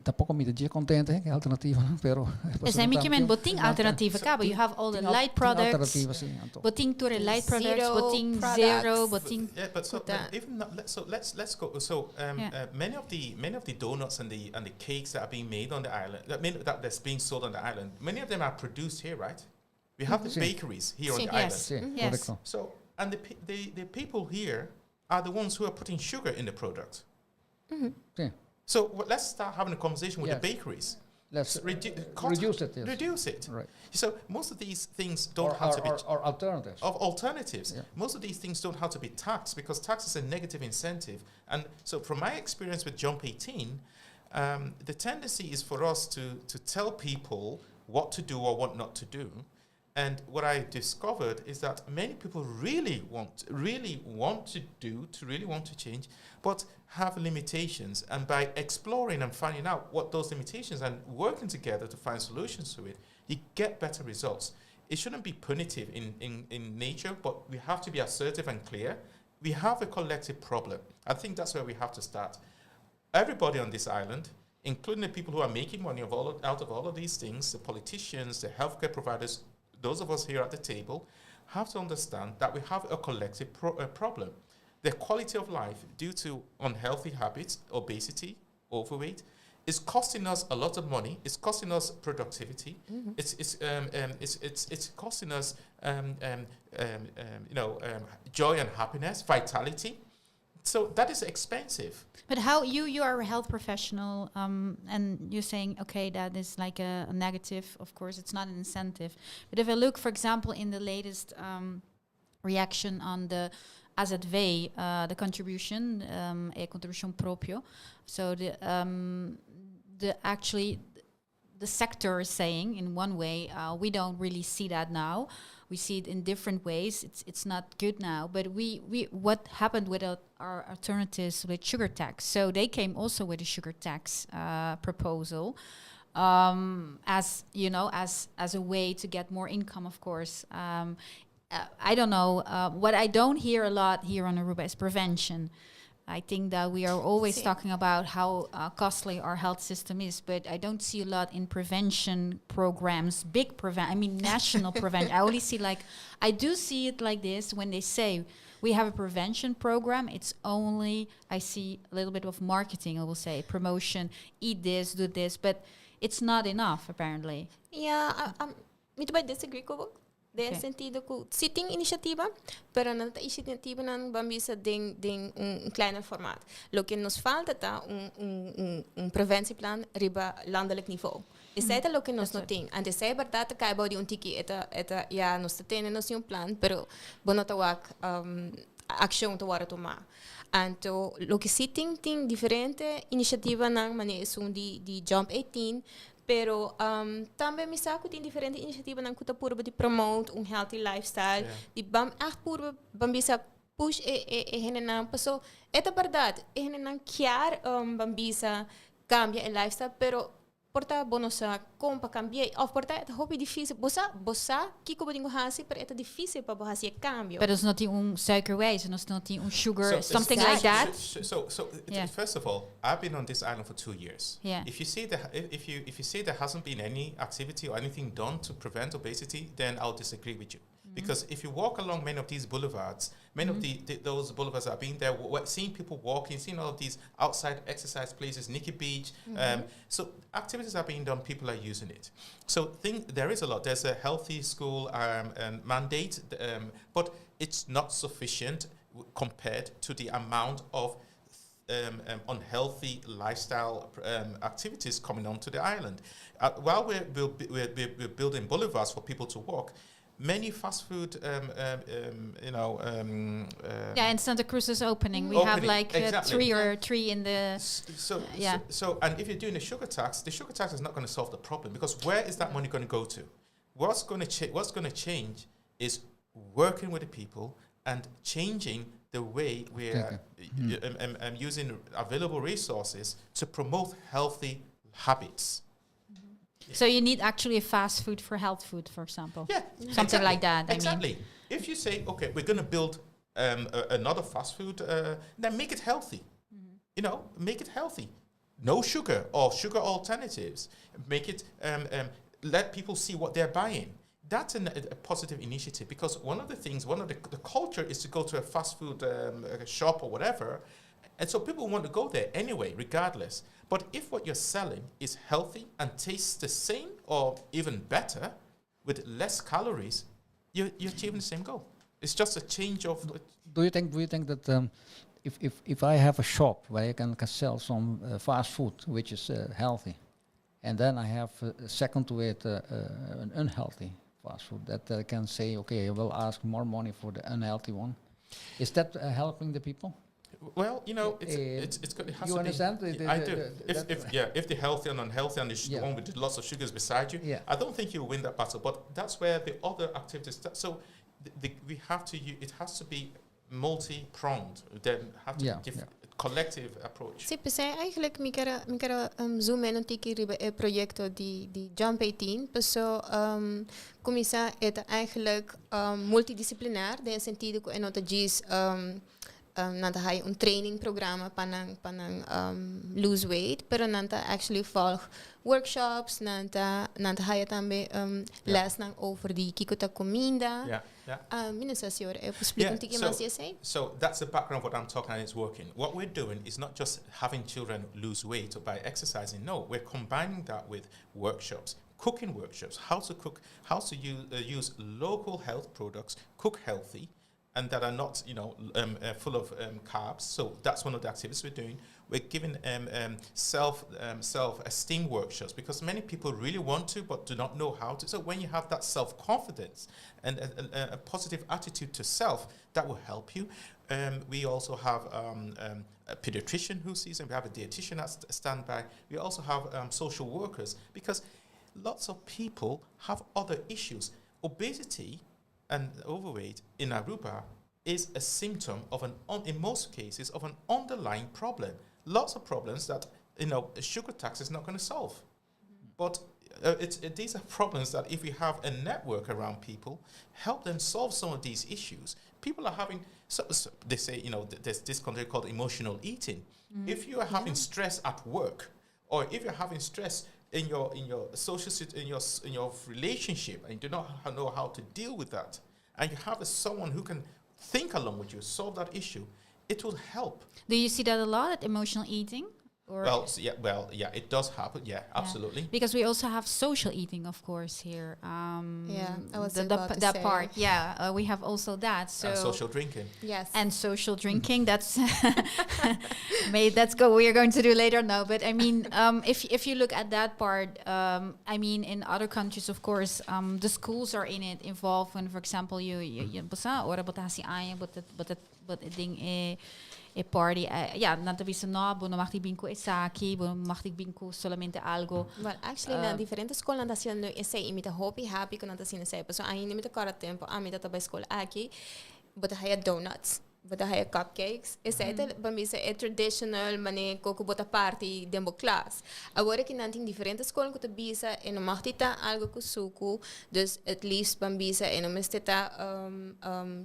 tampouco me dia contente que alternativa não, pero é que men boting alternativa cabo, you have all the light products. Boting to the light products, boting zero, boting. Yeah, but so even not, let's go. So many of the donuts and the cakes that are being made on the island, that's being sold on the island, many of them are produced here, right? We have the bakeries here on the island. Yes. So and the people here are the ones who are putting sugar in the product. So let's start having a conversation with the bakeries. Let's reduce it. Yes. Reduce it. Right. So most of these things don't have to be or alternatives. Of alternatives. Yeah. Most of these things don't have to be taxed because tax is a negative incentive. And so from my experience with Jump 18, the tendency is for us to tell people what to do or what not to do. And what I discovered is that many people really want to change, but have limitations. And by exploring and finding out what those limitations and working together to find solutions to it, you get better results. It shouldn't be punitive in nature, but we have to be assertive and clear. We have a collective problem. I think that's where we have to start. Everybody on this island, including the people who are making money out of all of these things, the politicians, the healthcare providers, those of us here at the table, have to understand that we have a collective problem. The quality of life due to unhealthy habits, obesity, overweight, is costing us a lot of money. It's costing us productivity. It's costing us joy and happiness, vitality. So that is expensive. But how you are a health professional, and you're saying, okay, that is like a negative. Of course, it's not an incentive. But if I look, for example, in the latest reaction on the AZV, the contribution, a contribution proprio. So the the sector is saying in one way. We don't really see that now. We see it in different ways. It's not good now. But we what happened with our alternatives with sugar tax? So they came also with a sugar tax proposal, as you know, as a way to get more income, of course. I don't know. What I don't hear a lot here on Aruba is prevention. I think that we are always talking about how costly our health system is, but I don't see a lot in prevention programs, national prevention. I only see I do see it like this when they say we have a prevention program. It's only, I see a little bit of marketing, I will say, promotion, eat this, do this, but it's not enough, apparently. Yeah, muito bem disagree ko. De sentido que sitting iniciativa, pero não tá iniciativa não bambisa ding kleiner formaat. Lo que nos falta tá preventieplan riba landelijk niveau. Is dat lo que nos não tem. Antes é verdade que about die tiki eta ja nos tenen nos um plan, pero bono tawak action to wara tomar. Anto lo que sitting ting diferente iniciativa nang maneira di Jump 18. Pero também me saco tem diferentes iniciativas na kuta purba de promote healthy lifestyle. De bam echt purba bambisa push henenang paso. Eta verdade, henenang kiar bambisa cambia el lifestyle, pero porta bonosa como para cambiar. Of porta é hobby difícil. Bossa kiko bodingo hasi, pero é difícil para bohasi cambio. But it's not suikerwijs, and it's not sugar, something like that. First of all, I've been on this island for 2 years. Yeah. If you say there hasn't been any activity or anything done to prevent obesity, then I'll disagree with you. Because if you walk along many of these boulevards, many of those boulevards that have been there, seeing people walking, seeing all of these outside exercise places, Nikki Beach. So activities are being done, people are using it. So there is a lot. There's a healthy school mandate, but it's not sufficient compared to the amount of unhealthy lifestyle activities coming onto the island. While we're building boulevards for people to walk, many fast food, in Santa Cruz's opening, we have three in the. So, and if you're doing the sugar tax is not going to solve the problem, because where is that money going to go to? What's going to change is working with the people and changing the way we're using available resources to promote healthy habits. So you need actually a fast food for health food, for example. Yeah, something like that. Exactly. If you say, okay, we're going to build another fast food, then make it healthy. Make it healthy. No sugar or sugar alternatives. Make it. Let people see what they're buying. That's a positive initiative, because one of the culture is to go to a fast food shop or whatever, and so people want to go there anyway, regardless. But if what you're selling is healthy and tastes the same or even better with less calories, you're achieving the same goal. It's just a change of. Do you think that if I have a shop where I can sell some fast food which is healthy, and then I have second to it an unhealthy fast food, that I can say, okay, I will ask more money for the unhealthy one, is that helping the people? Well, it's got. It has you to understand? Be, I do. If the healthy and unhealthy and the one with lots of sugars beside you, I don't think you'll win that battle. But that's where the other activities. We have to. It has to be multi-pronged. Then have to give collective approach. Sì, perché eigenlijk mi quero zoom in op progetto di Jump 18, perso comincia eigenlijk multidisciplinair, in sentido que nota gis nanta hai training programma para lose weight, pero nanta actually volg workshops, nanta hai também les over die kikota comida. So that's the background of what I'm talking about. It's working. What we're doing is not just having children lose weight or by exercising. No, we're combining that with workshops, cooking workshops, how to cook, how to use local health products, cook healthy, and that are not, full of carbs. So that's one of the activities we're doing. We're giving self-esteem workshops, because many people really want to but do not know how to. So when you have that self-confidence and a positive attitude to self, that will help you. We also have a pediatrician who sees, and we have a dietitian at standby. We also have social workers, because lots of people have other issues. Obesity and overweight in Aruba is a symptom of in most cases, of an underlying problem. Lots of problems that, a sugar tax is not going to solve. But these are problems that if we have a network around people, help them solve some of these issues. People are having, so they say, there's this concept called emotional eating. If you are having stress at work, or if you're having stress in your social in your relationship, and you do not know how to deal with that, and you have someone who can think along with you, solve that issue, it will help. Do you see that a lot at emotional eating? Or It does happen. Yeah, absolutely. Because we also have social eating, of course, here. I was that say. part. Yeah, we have also that. So and social drinking. Yes. And social drinking. That's we're going to do later. No, but I mean, if you look at that part, I mean, in other countries, of course, the schools are involved. When, for example, you but ding e party nanta visa no bono machtig binko esaki bono machtig binko solamente algo. Well, actually, na diferentes escolas nanta sila no esse imita happy ko nanta sina sei. So ai nimita kara tempo amita ta ba escola aqui, but haya donuts, but haya cupcakes. Esse é bambisa é traditional mane coco bota party demo class. Agora que nanting diferentes escolas que bisa e no machtita algo com suco, dus at least bambisa e no mesteta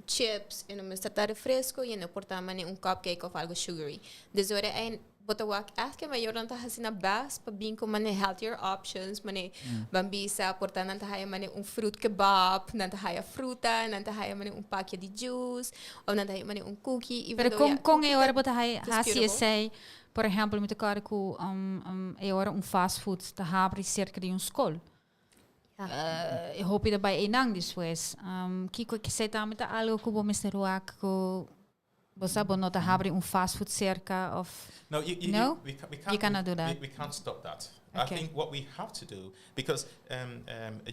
chips, e no mesteta refresco e no porta mane cupcake of algo sugary. Dus ora é bota wak que maior nanta hasina bas pa binko mane healthier options mane bambisa porta nanta haya mane fruit kebab, nanta haya fruta, nanta haya mane paquete de juice, ou nanta haya mane cookie. Pero com e ora bota hasi sei, por exemplo, met elkaar ku e ora fast food te habri cerca de school. Eu hoop je daarbij enang después. Kiko que sei também tá algo que vou Mr. Wak ku você não tá habri fast food cerca of. No, we can't. You cannot do that. We can't stop that. Okay. I think what we have to do, because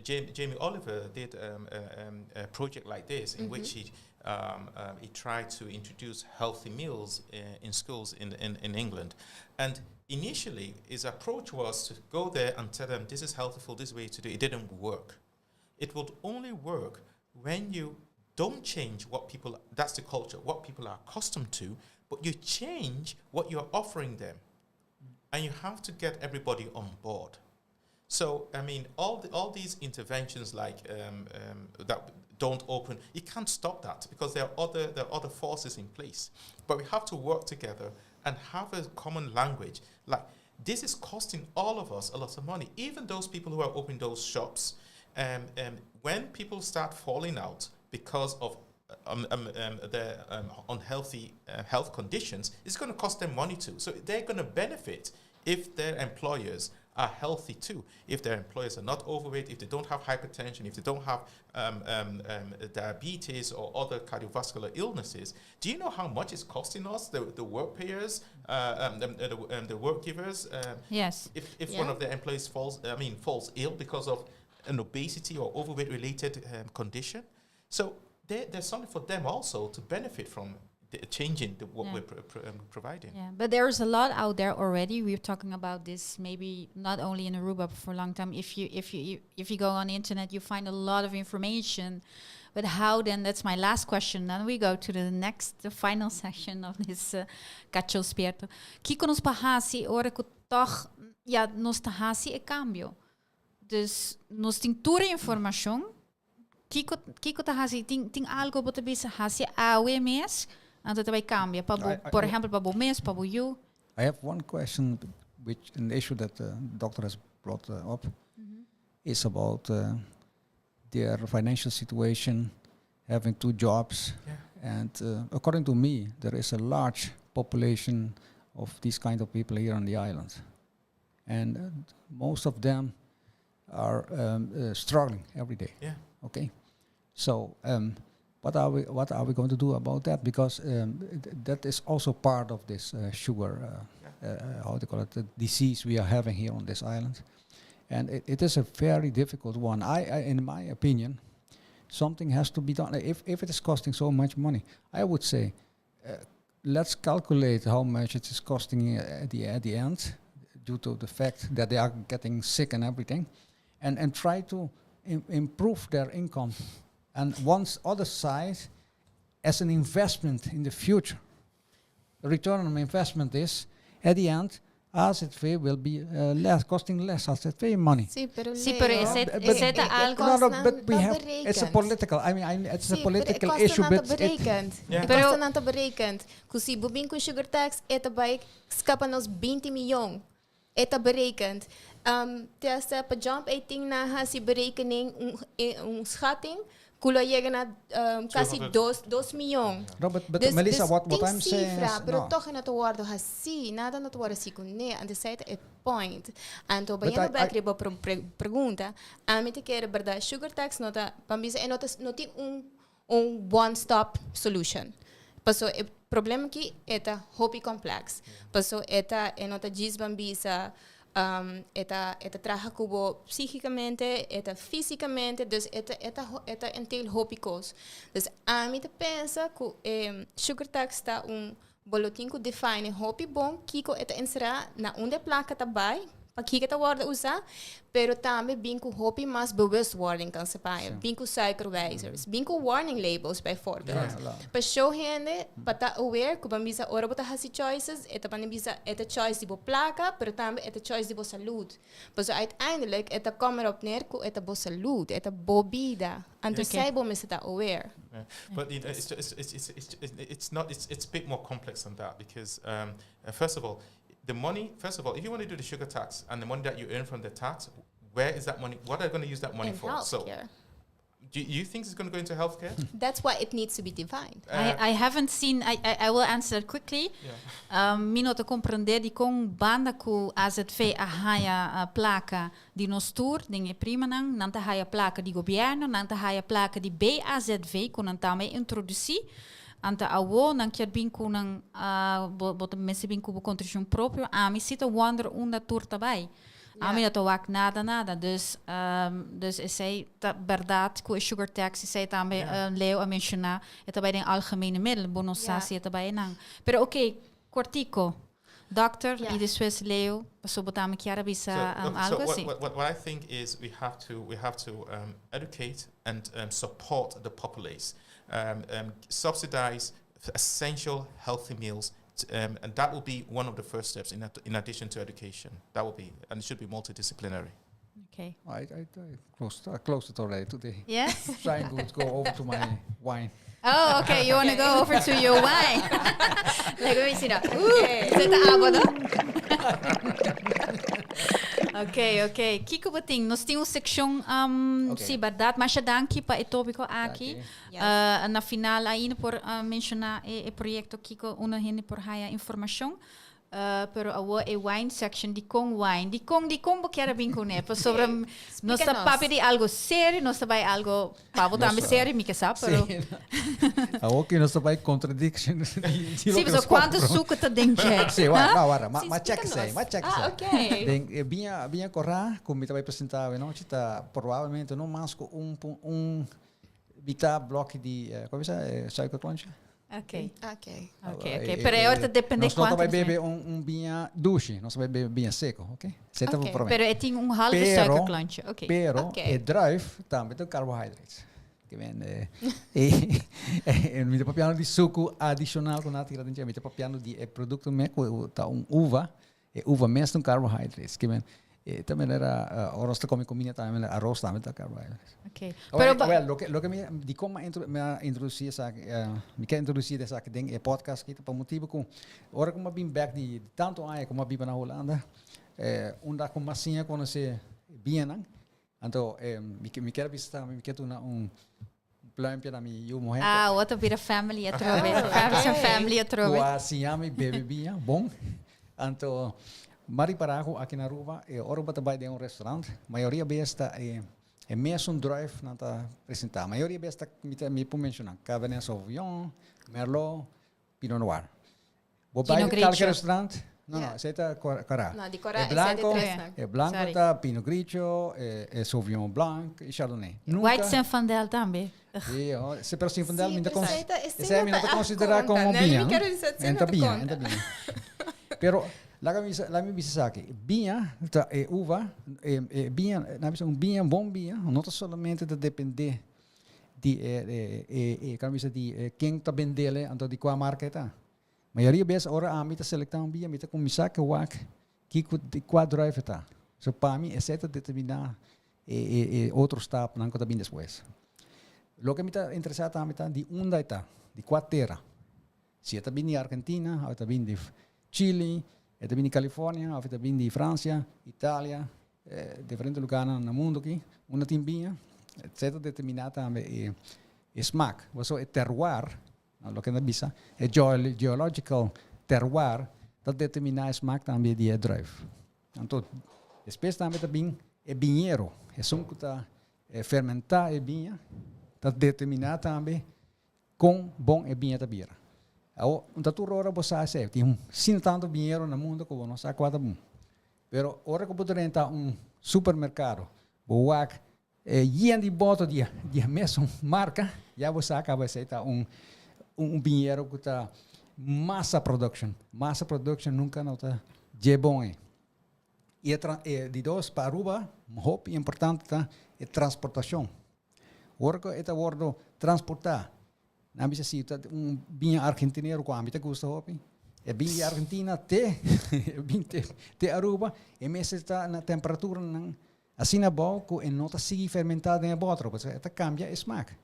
Jamie Oliver did a project like this in which he tried to introduce healthy meals in schools in England, and initially his approach was to go there and tell them this is healthy food, this way to do it. It didn't work. It would only work when you don't change that's the culture, what people are accustomed to, but you change what you're offering them. And you have to get everybody on board. So, I mean, all these interventions like that don't open, you can't stop that because there are other forces in place. But we have to work together and have a common language. Like, this is costing all of us a lot of money. Even those people who are opening those shops, when people start falling out because of their unhealthy health conditions, it's going to cost them money too. So they're going to benefit if their employers are healthy too. If their employers are not overweight, if they don't have hypertension, if they don't have diabetes or other cardiovascular illnesses. Do you know how much it's costing us, the work payers, the work givers? Yes. If one of their employees falls ill because of an obesity or overweight related condition. So there's something for them also to benefit from changing what we're providing. Yeah, but there's a lot out there already. We're talking about this maybe not only in Aruba but for a long time. If you go on the internet, you find a lot of information. But how then? That's my last question. Then we go to the final section of this Cacho Spierto. Kiko nos pahasi ora ko toch nos tahasi e cambio. Dus nos tintura informação. Kiko tahasi ting algo bota bisa hasi awe mes. And that way cambia. For example, para mês, para you. I have one question, which an issue that the doctor has brought up is about their financial situation, having 2 jobs, and according to me, there is a large population of these kind of people here on the island, and most of them are struggling every day. Yeah. Okay. So. What are we going to do about that? Because that is also part of this sugar, how do you call it, the disease we are having here on this island, and it is a very difficult one. I in my opinion, something has to be done. If it is costing so much money, I would say, let's calculate how much it is costing at the end, due to the fact that they are getting sick and everything, and try to improve their income. And once other side as an investment in the future. The return on investment is, at the end, AZV will be costing less AZV money. Sí, pero But we have, it's a political, it's a political issue. But kosta nanta berekend. Kusi bubin ku sugar tax, eta bij skapa nos 20 miljoen. Eta berekend. Testa pa jump 18 na ha si berekening schatting. Kula llega na casi 2 miljoen. No, but Melissa, what I'm saying is... Pero toch in het woord assim, nada no woord assim com ne, and the site a point. And to bayano back riba pergunta, a mim te quer verdade sugar tax nota, pambisa é nota tem one stop solution. Passo o problema aqui é hobby complex. Passo é nota diz bambisa eta traja cubo psíquicamente, eta físicamente, dus eta entel hopicos. Dus a mim te pensa que sugar tax está boletim que define hopi bom, kiko eta insera na onde placa tabai, para que ta worden usar, pero também bem com hopi mais bewustwording kan se paien, bem com suikerwijzers, bem com warning labels bijvoorbeeld. Para show gente, para ta aware que bambisa ora bota hasi choices, eta bambisa eta choice die bo placa, pero também eta choice die bo saúde. Mas uiteindelijk eta kommer op neer ku eta bo saúde, eta bo vida. En tu sai bo mes eta aware. Yeah. But it's a bit more complex than that because first of all, the money, if you want to do the sugar tax and the money that you earn from the tax, where is that money? What are you going to use that money in for? Healthcare. So, do you think it's going to go into healthcare? That's why it needs to be defined. I haven't seen. I will answer quickly. Mino te compreender di con banda ku AZV a haya placa di nostur dinge prima nanta haya placa di governo nanta haya placa di BAZV con antame introduci. Anta awo nang kiat binku nang bota messe binku contribution proprio ami sita wonder unda turta bai ami dat wak nada dus is zij dat verdad ku sugar tax is zij também leo a mencionar eta bij den algemene middelen bonossasie eta bij nang pero okay cortico doctor e depois leo so botame chiara bisa algo assim. What I think is we have to educate and support the populace. Subsidize essential healthy meals, and that will be one of the first steps in addition to education. That will be, and it should be multidisciplinary. Okay. I closed it already today. Yes. Trying to go over to my wine. Oh, okay. You want to go over to your wine? Let me see that. Is it Okay. Kiko bating, nós temos seção se verdade, mas danke para o tópico aqui. Na final ainda por mencionar o projeto Kiko una hende por haya informação. Pero a wine section di kong wine di kong boqueira bem com né sobre nossa papi de algo sério nossa vai algo para botar sério me que sabe pero okay nossa vai contradiction sim mas quanto suco tá dentro sim mas check sei ok bem vinha correr como vai apresentar não está provavelmente não mais com bita bloco de como é suiker crunch. Ok. Pero ahora depende de quanto. Nós vai beber vinho doce, nós vai beber vinho seco, ok? Pero tem halve suiker crunch, ok. Pero o drive também tem carbohidrates. Que vem e me tá papiando de suco adicional com nada tira dentro, me tá papiando de produto meco tá uva, e uva mesmo com carbohidrates, que vem também era arroz come comida também arroz também tá carbohidrates. Okay. Pero lo que me di como me introduzi essa me quer introduzir essa que ding podcast que para motivo com ora como bem back de tanto aí como bem na Holanda onda com massinha quando se bem então me quer visitar me quer pluimpje na mi eu morrer what a bit of family family atrove assim a me bebe bem bom então Mari Parago aqui na Aruba ora bata de restaurante maioria besta é mesmo drive não está apresentar. A maioria besta me pode mencionar. Cabernet Sauvignon, Merlot, Pinot Noir. Vou para qualquer restaurante. Não, você está correto. Não, de Coreia é branco, tá Pinot Grigio, é Sauvignon Blanc e Chardonnay. White Zinfandel também. Se per Zinfandel me considera como vinho. Entra bem. Pero lá me bisa aqui. Binha, uva, binha, um binha, bom binha, não somente de depender de quem está vendendo, então de qual marca está. Maioria vezes ora a mim está selectando um binha, mita começar que qual drive está. So para mim, exceto determinar outro step, não está bem depois. Lo que me está interessado também está de onde está, de qual terra. Se está bem de Argentina, ou está bem de Chile, está bem de Califórnia, ou está bem de França, Itália, diferentes lugares no mundo aqui, onde tem binha, etc. Determinar também smaak. Você é terroir, lo que não bisa, é geological terroir, dat determina smaak também de drive. Então, depois também é vinheiro, é som que está fermentar é vinha, dat determina também com bom é vinha da bira. Então, tu ora você sabe, tem sim tanto vinheiro no mundo que não sabe qual é bom. Pero ora que você entra supermercado, boa e de bota de mesma marca, já você acaba de aceitar vinheiro que está massa production nunca não está de bom. E de dois para Aruba, muito importante tá é transportação. Ora que está word transportar. Na minha cidade vinho argentino com a minha gusta hopi. É vinho Argentina te Aruba e mesmo está na temperatura assim na boca e não está seguir fermentado em botro, porque está cambia a smaak.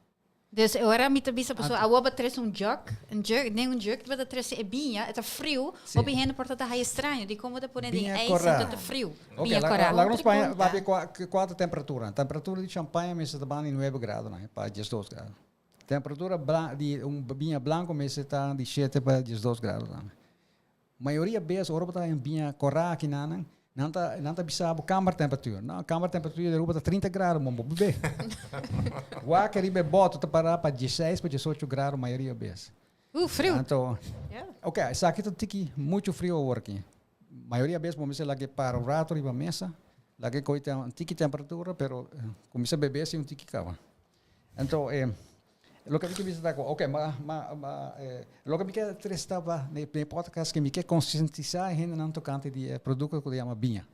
Dus agora me bisa pessoa, a uva traz nem um jug, mas traz é binha, é frio, o binha portanto é estranho, de como de poner em ice tanto frio. Binha corá. Lá na Espanha vai ver qual a temperatura. A temperatura de champanhe mesmo está em 9 graus, né, para 12 graus. Temperatura de binha branco mesmo está de 7 para 12 graus. A maioria vezes Europa está em binha corá aqui não tá bisa câmara temperatura. Não, câmara temperatura de Europa está 30 graus, mambo bebê. O ar que ribe bota para 16 para 18 graus a maioria vezes. Frio. Então, ok, isso aqui está muito frio aqui. A maioria vezes vamos lá que para o rato riba mesa, lá que coita um tiki temperatura, pero começa a beber sem um tiki cava. Então, lo que me quer dizer, ok, lo que me quer testar no podcast que me quer conscientizar gente não tocante de produto que se chama binha.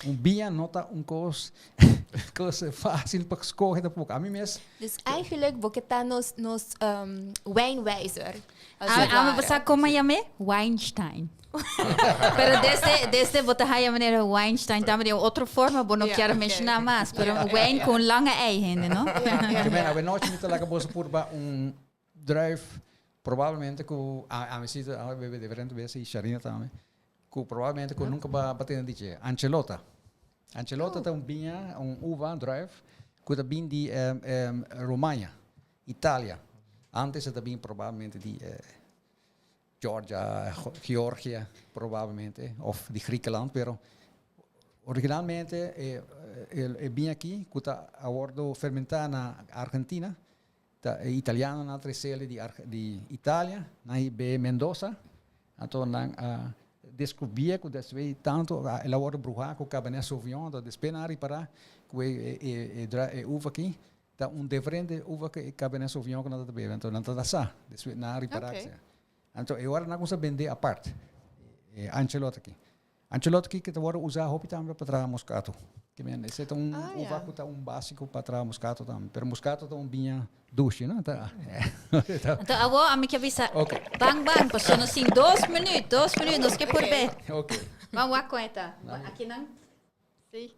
Binha não tá coisa fácil para escolher da pouco. A mim mesmo. Dus eigenlijk você está nos wijnwijzer. Mas você como chama? Weinstein. Pero desde você a maneira Weinstein também é outra forma, bom não quero mencionar mais, pero wine com lange ei ainda, não? Que bem, a noite me tá lá que você por drive provavelmente que a me cita a bebê diferente vezes e charina também. Que provavelmente que nunca vai bater de dizer Ancelota tem vinha uva drive que tá bem de Romagna, Itália. Antes tá bem provavelmente de Georgia, provavelmente, ou de Griekenland, pero originalmente é bem aqui, que está agora fermentado na Argentina, é italiano na Trecele de Itália, na Mendoza, então descobri que desde tanto ela agora bruxa com Cabernet Sauvignon, da despenari para que uva aqui, tá diferente uva que Cabernet Sauvignon que nada bebe, então não está dessa, desde na para então, agora não consegue vender a parte. Ancelota aqui que agora usa hopi também para trazer moscato. Que bem, esse é uva que tá básico para trazer moscato também. Pero moscato tá vinho doce, não? Tá. Então, agora a minha cabeça. Bang, passou assim 2 minutos, nós que por ver. Ok. Vamos lá com esta. Aqui não? Sim.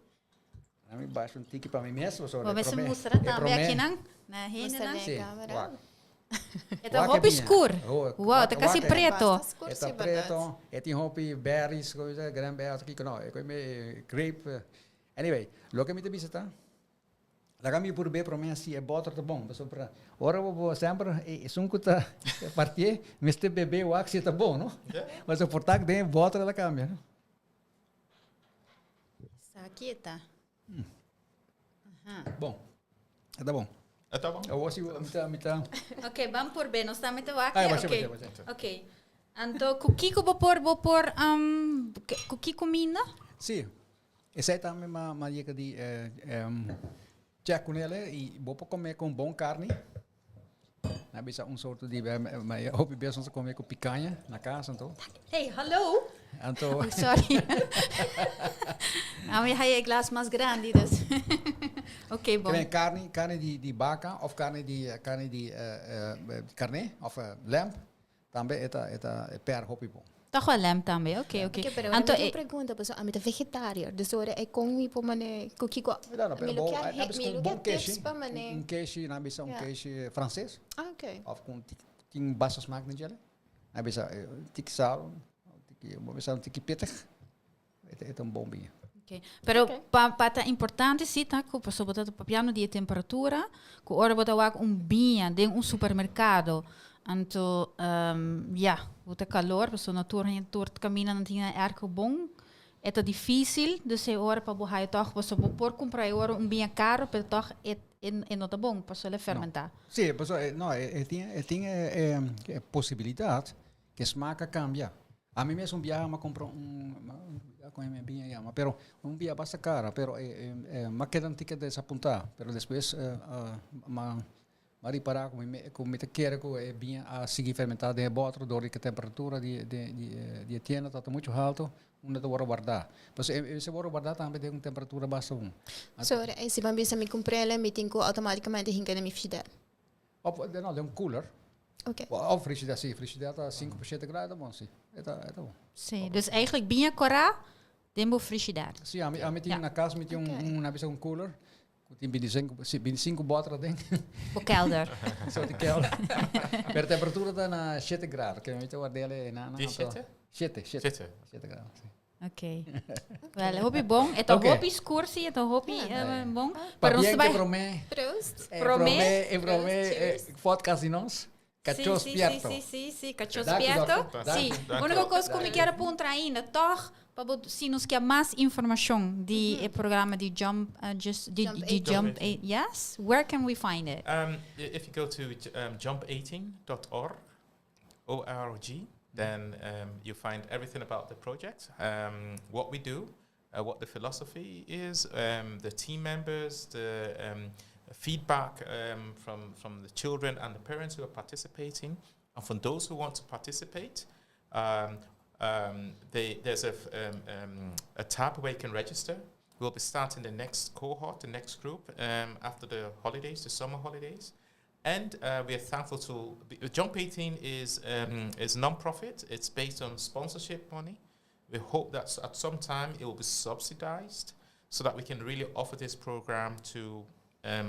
A mim baixo um tique para mim mesmo. Vamos se mostrar também aqui não? Na rede não? Sim. É roupa escura. Uau, tá quase preto. É preto. É tem roupa berries, coisa, cranberries aqui, não. É como grape. Anyway, lo que me te visita. La que me por ver para mim assim é bota tá bom, mas para ora eu vou sempre e sunco tá partir, mas te bebê o axi tá bom, não? Mas o portac de bota ela cambia, não? Essa aqui tá. Bom. Tá bom. Tá bom. Eu vou me tá. Ok, vamos por bem, nós estamos aqui. Ok. Então, cookie que vou pôr cookie comida? Sim. Essa é também uma dica de check com ela e vou comer com bom carne. Na bisa soort die maar hoop je best ons kom ik op picanha na casa então. Hey, hallo. Então, Oh, sorry. Maar hij glas mais grandi, dus. Oké, bom. carne die baka of carne die carne of lamb, também eta per hopi bom. Toch wel lamb também, ok. Okay, pero Anto, eu pergunta, pessoal, a mim é vegetariano, dus ora é com po mané, kiko. Não, Me bom, lo que tips pa mané. queijo, na bisa queijo francês. Ah, okay. Of com ting basso smaak na jelle. Na bisa tik sal, tik pittig. Het een bom bier. Okay. Pero para importante sim, tá? Que sobretudo para piano de temperatura, que ora botar o vinho de supermercado. Anto, o calor, pessoa na tour caminha não tinha ergo bom. É difícil, dus é hora para borrar toch, pessoa por comprar hora vinho caro, pero toch é não tá bom, pessoa fermentar. Sim, pessoal, não, tinha possibilidade que smaak cambia. A mim mesmo viaja comprou com minha vinha, pero vinha basta cara, pero mas quedan ticket desapontar, pero depois Mari parar com me quer que vinha a seguir fermentar de botro dor que a temperatura de tienda está muito alto, não dá para guardar. Mas esse para guardar também tem uma temperatura baixa. So, se van bisa me comprar ela, me tenho automaticamente hinga na minha frigideira. Não, tem cooler. Okay. Of frigideira, sim, frigideira está 5% graden, bom, sim. É bom. Sim, dus eigenlijk vinho cora, tempo frigideira. Sim, a mim tinha na casa, me tinha um cooler. Tem 25 bottles dentro. O kelder. Só de kelder. A temperatura está na 7 graus. Que a gente vai dele na 7 graus. Ok. Well, hopi bom. É tão hopi escuro, sim, é tão hopi bom. Para nós vai. Prost. Promé. Podcast de nós. Cacho Spierto. Sim. Cacho Spierto. Sim. A única coisa que eu quero apontar ainda, toch, se nos quer mais informação de programa de Jump, Jump 8, yes? Where can we find it? If you go to jump18.org, then you find everything about the project, what we do, what the philosophy is, the team members, the feedback from the children and the parents who are participating, and from those who want to participate. There's a tab where you can register. We'll be starting the next cohort, the next group, after the holidays, the summer holidays. And we are thankful to... Jump 18 is non-profit. It's based on sponsorship money. We hope that at some time it will be subsidized so that we can really offer this program to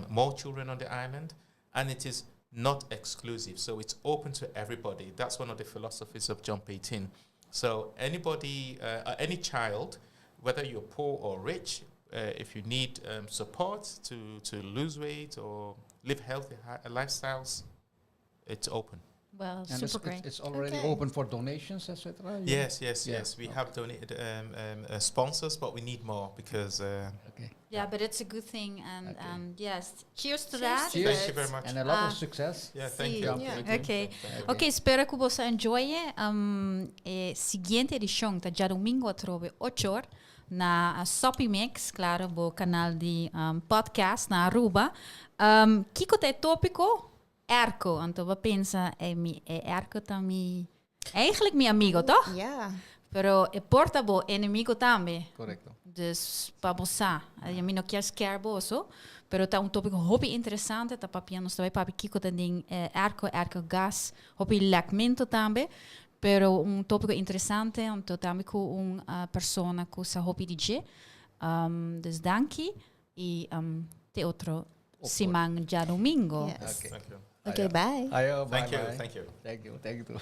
more children on the island. And it is not exclusive, so it's open to everybody. That's one of the philosophies of Jump 18. So anybody, any child, whether you're poor or rich, if you need support to lose weight or live healthy lifestyles, it's open. Well, and super great. It's already open for donations, etc. Yes. We have donated sponsors, but we need more because. Yeah, but it's a good thing, and yes, cheers to that. Cheers. Thank you very much. And a lot of success. Yeah, thank you. Ok, espero que você enjoye. Seguinte edição, tá já domingo a 8 horas na Sopi Mix, claro, o canal de podcast na Aruba. Kiko te tópico? Erco, então você pensa, Erco também. Eigenlijk meu amigo, toch? Yeah. Pero é portabo inimigo também. Correcto. Dus para você, eu não quero scare você, pero tá tópico hobby interessante, tá papiando, está vai papi Kiko também erco gas, hobby lacmento também, pero tópico interessante, então também com pessoa com essa hobby DJ. Dus danke e te outro semana já domingo. Yes. Thank you. Okay, bye. Bye. Thank you. Thank you.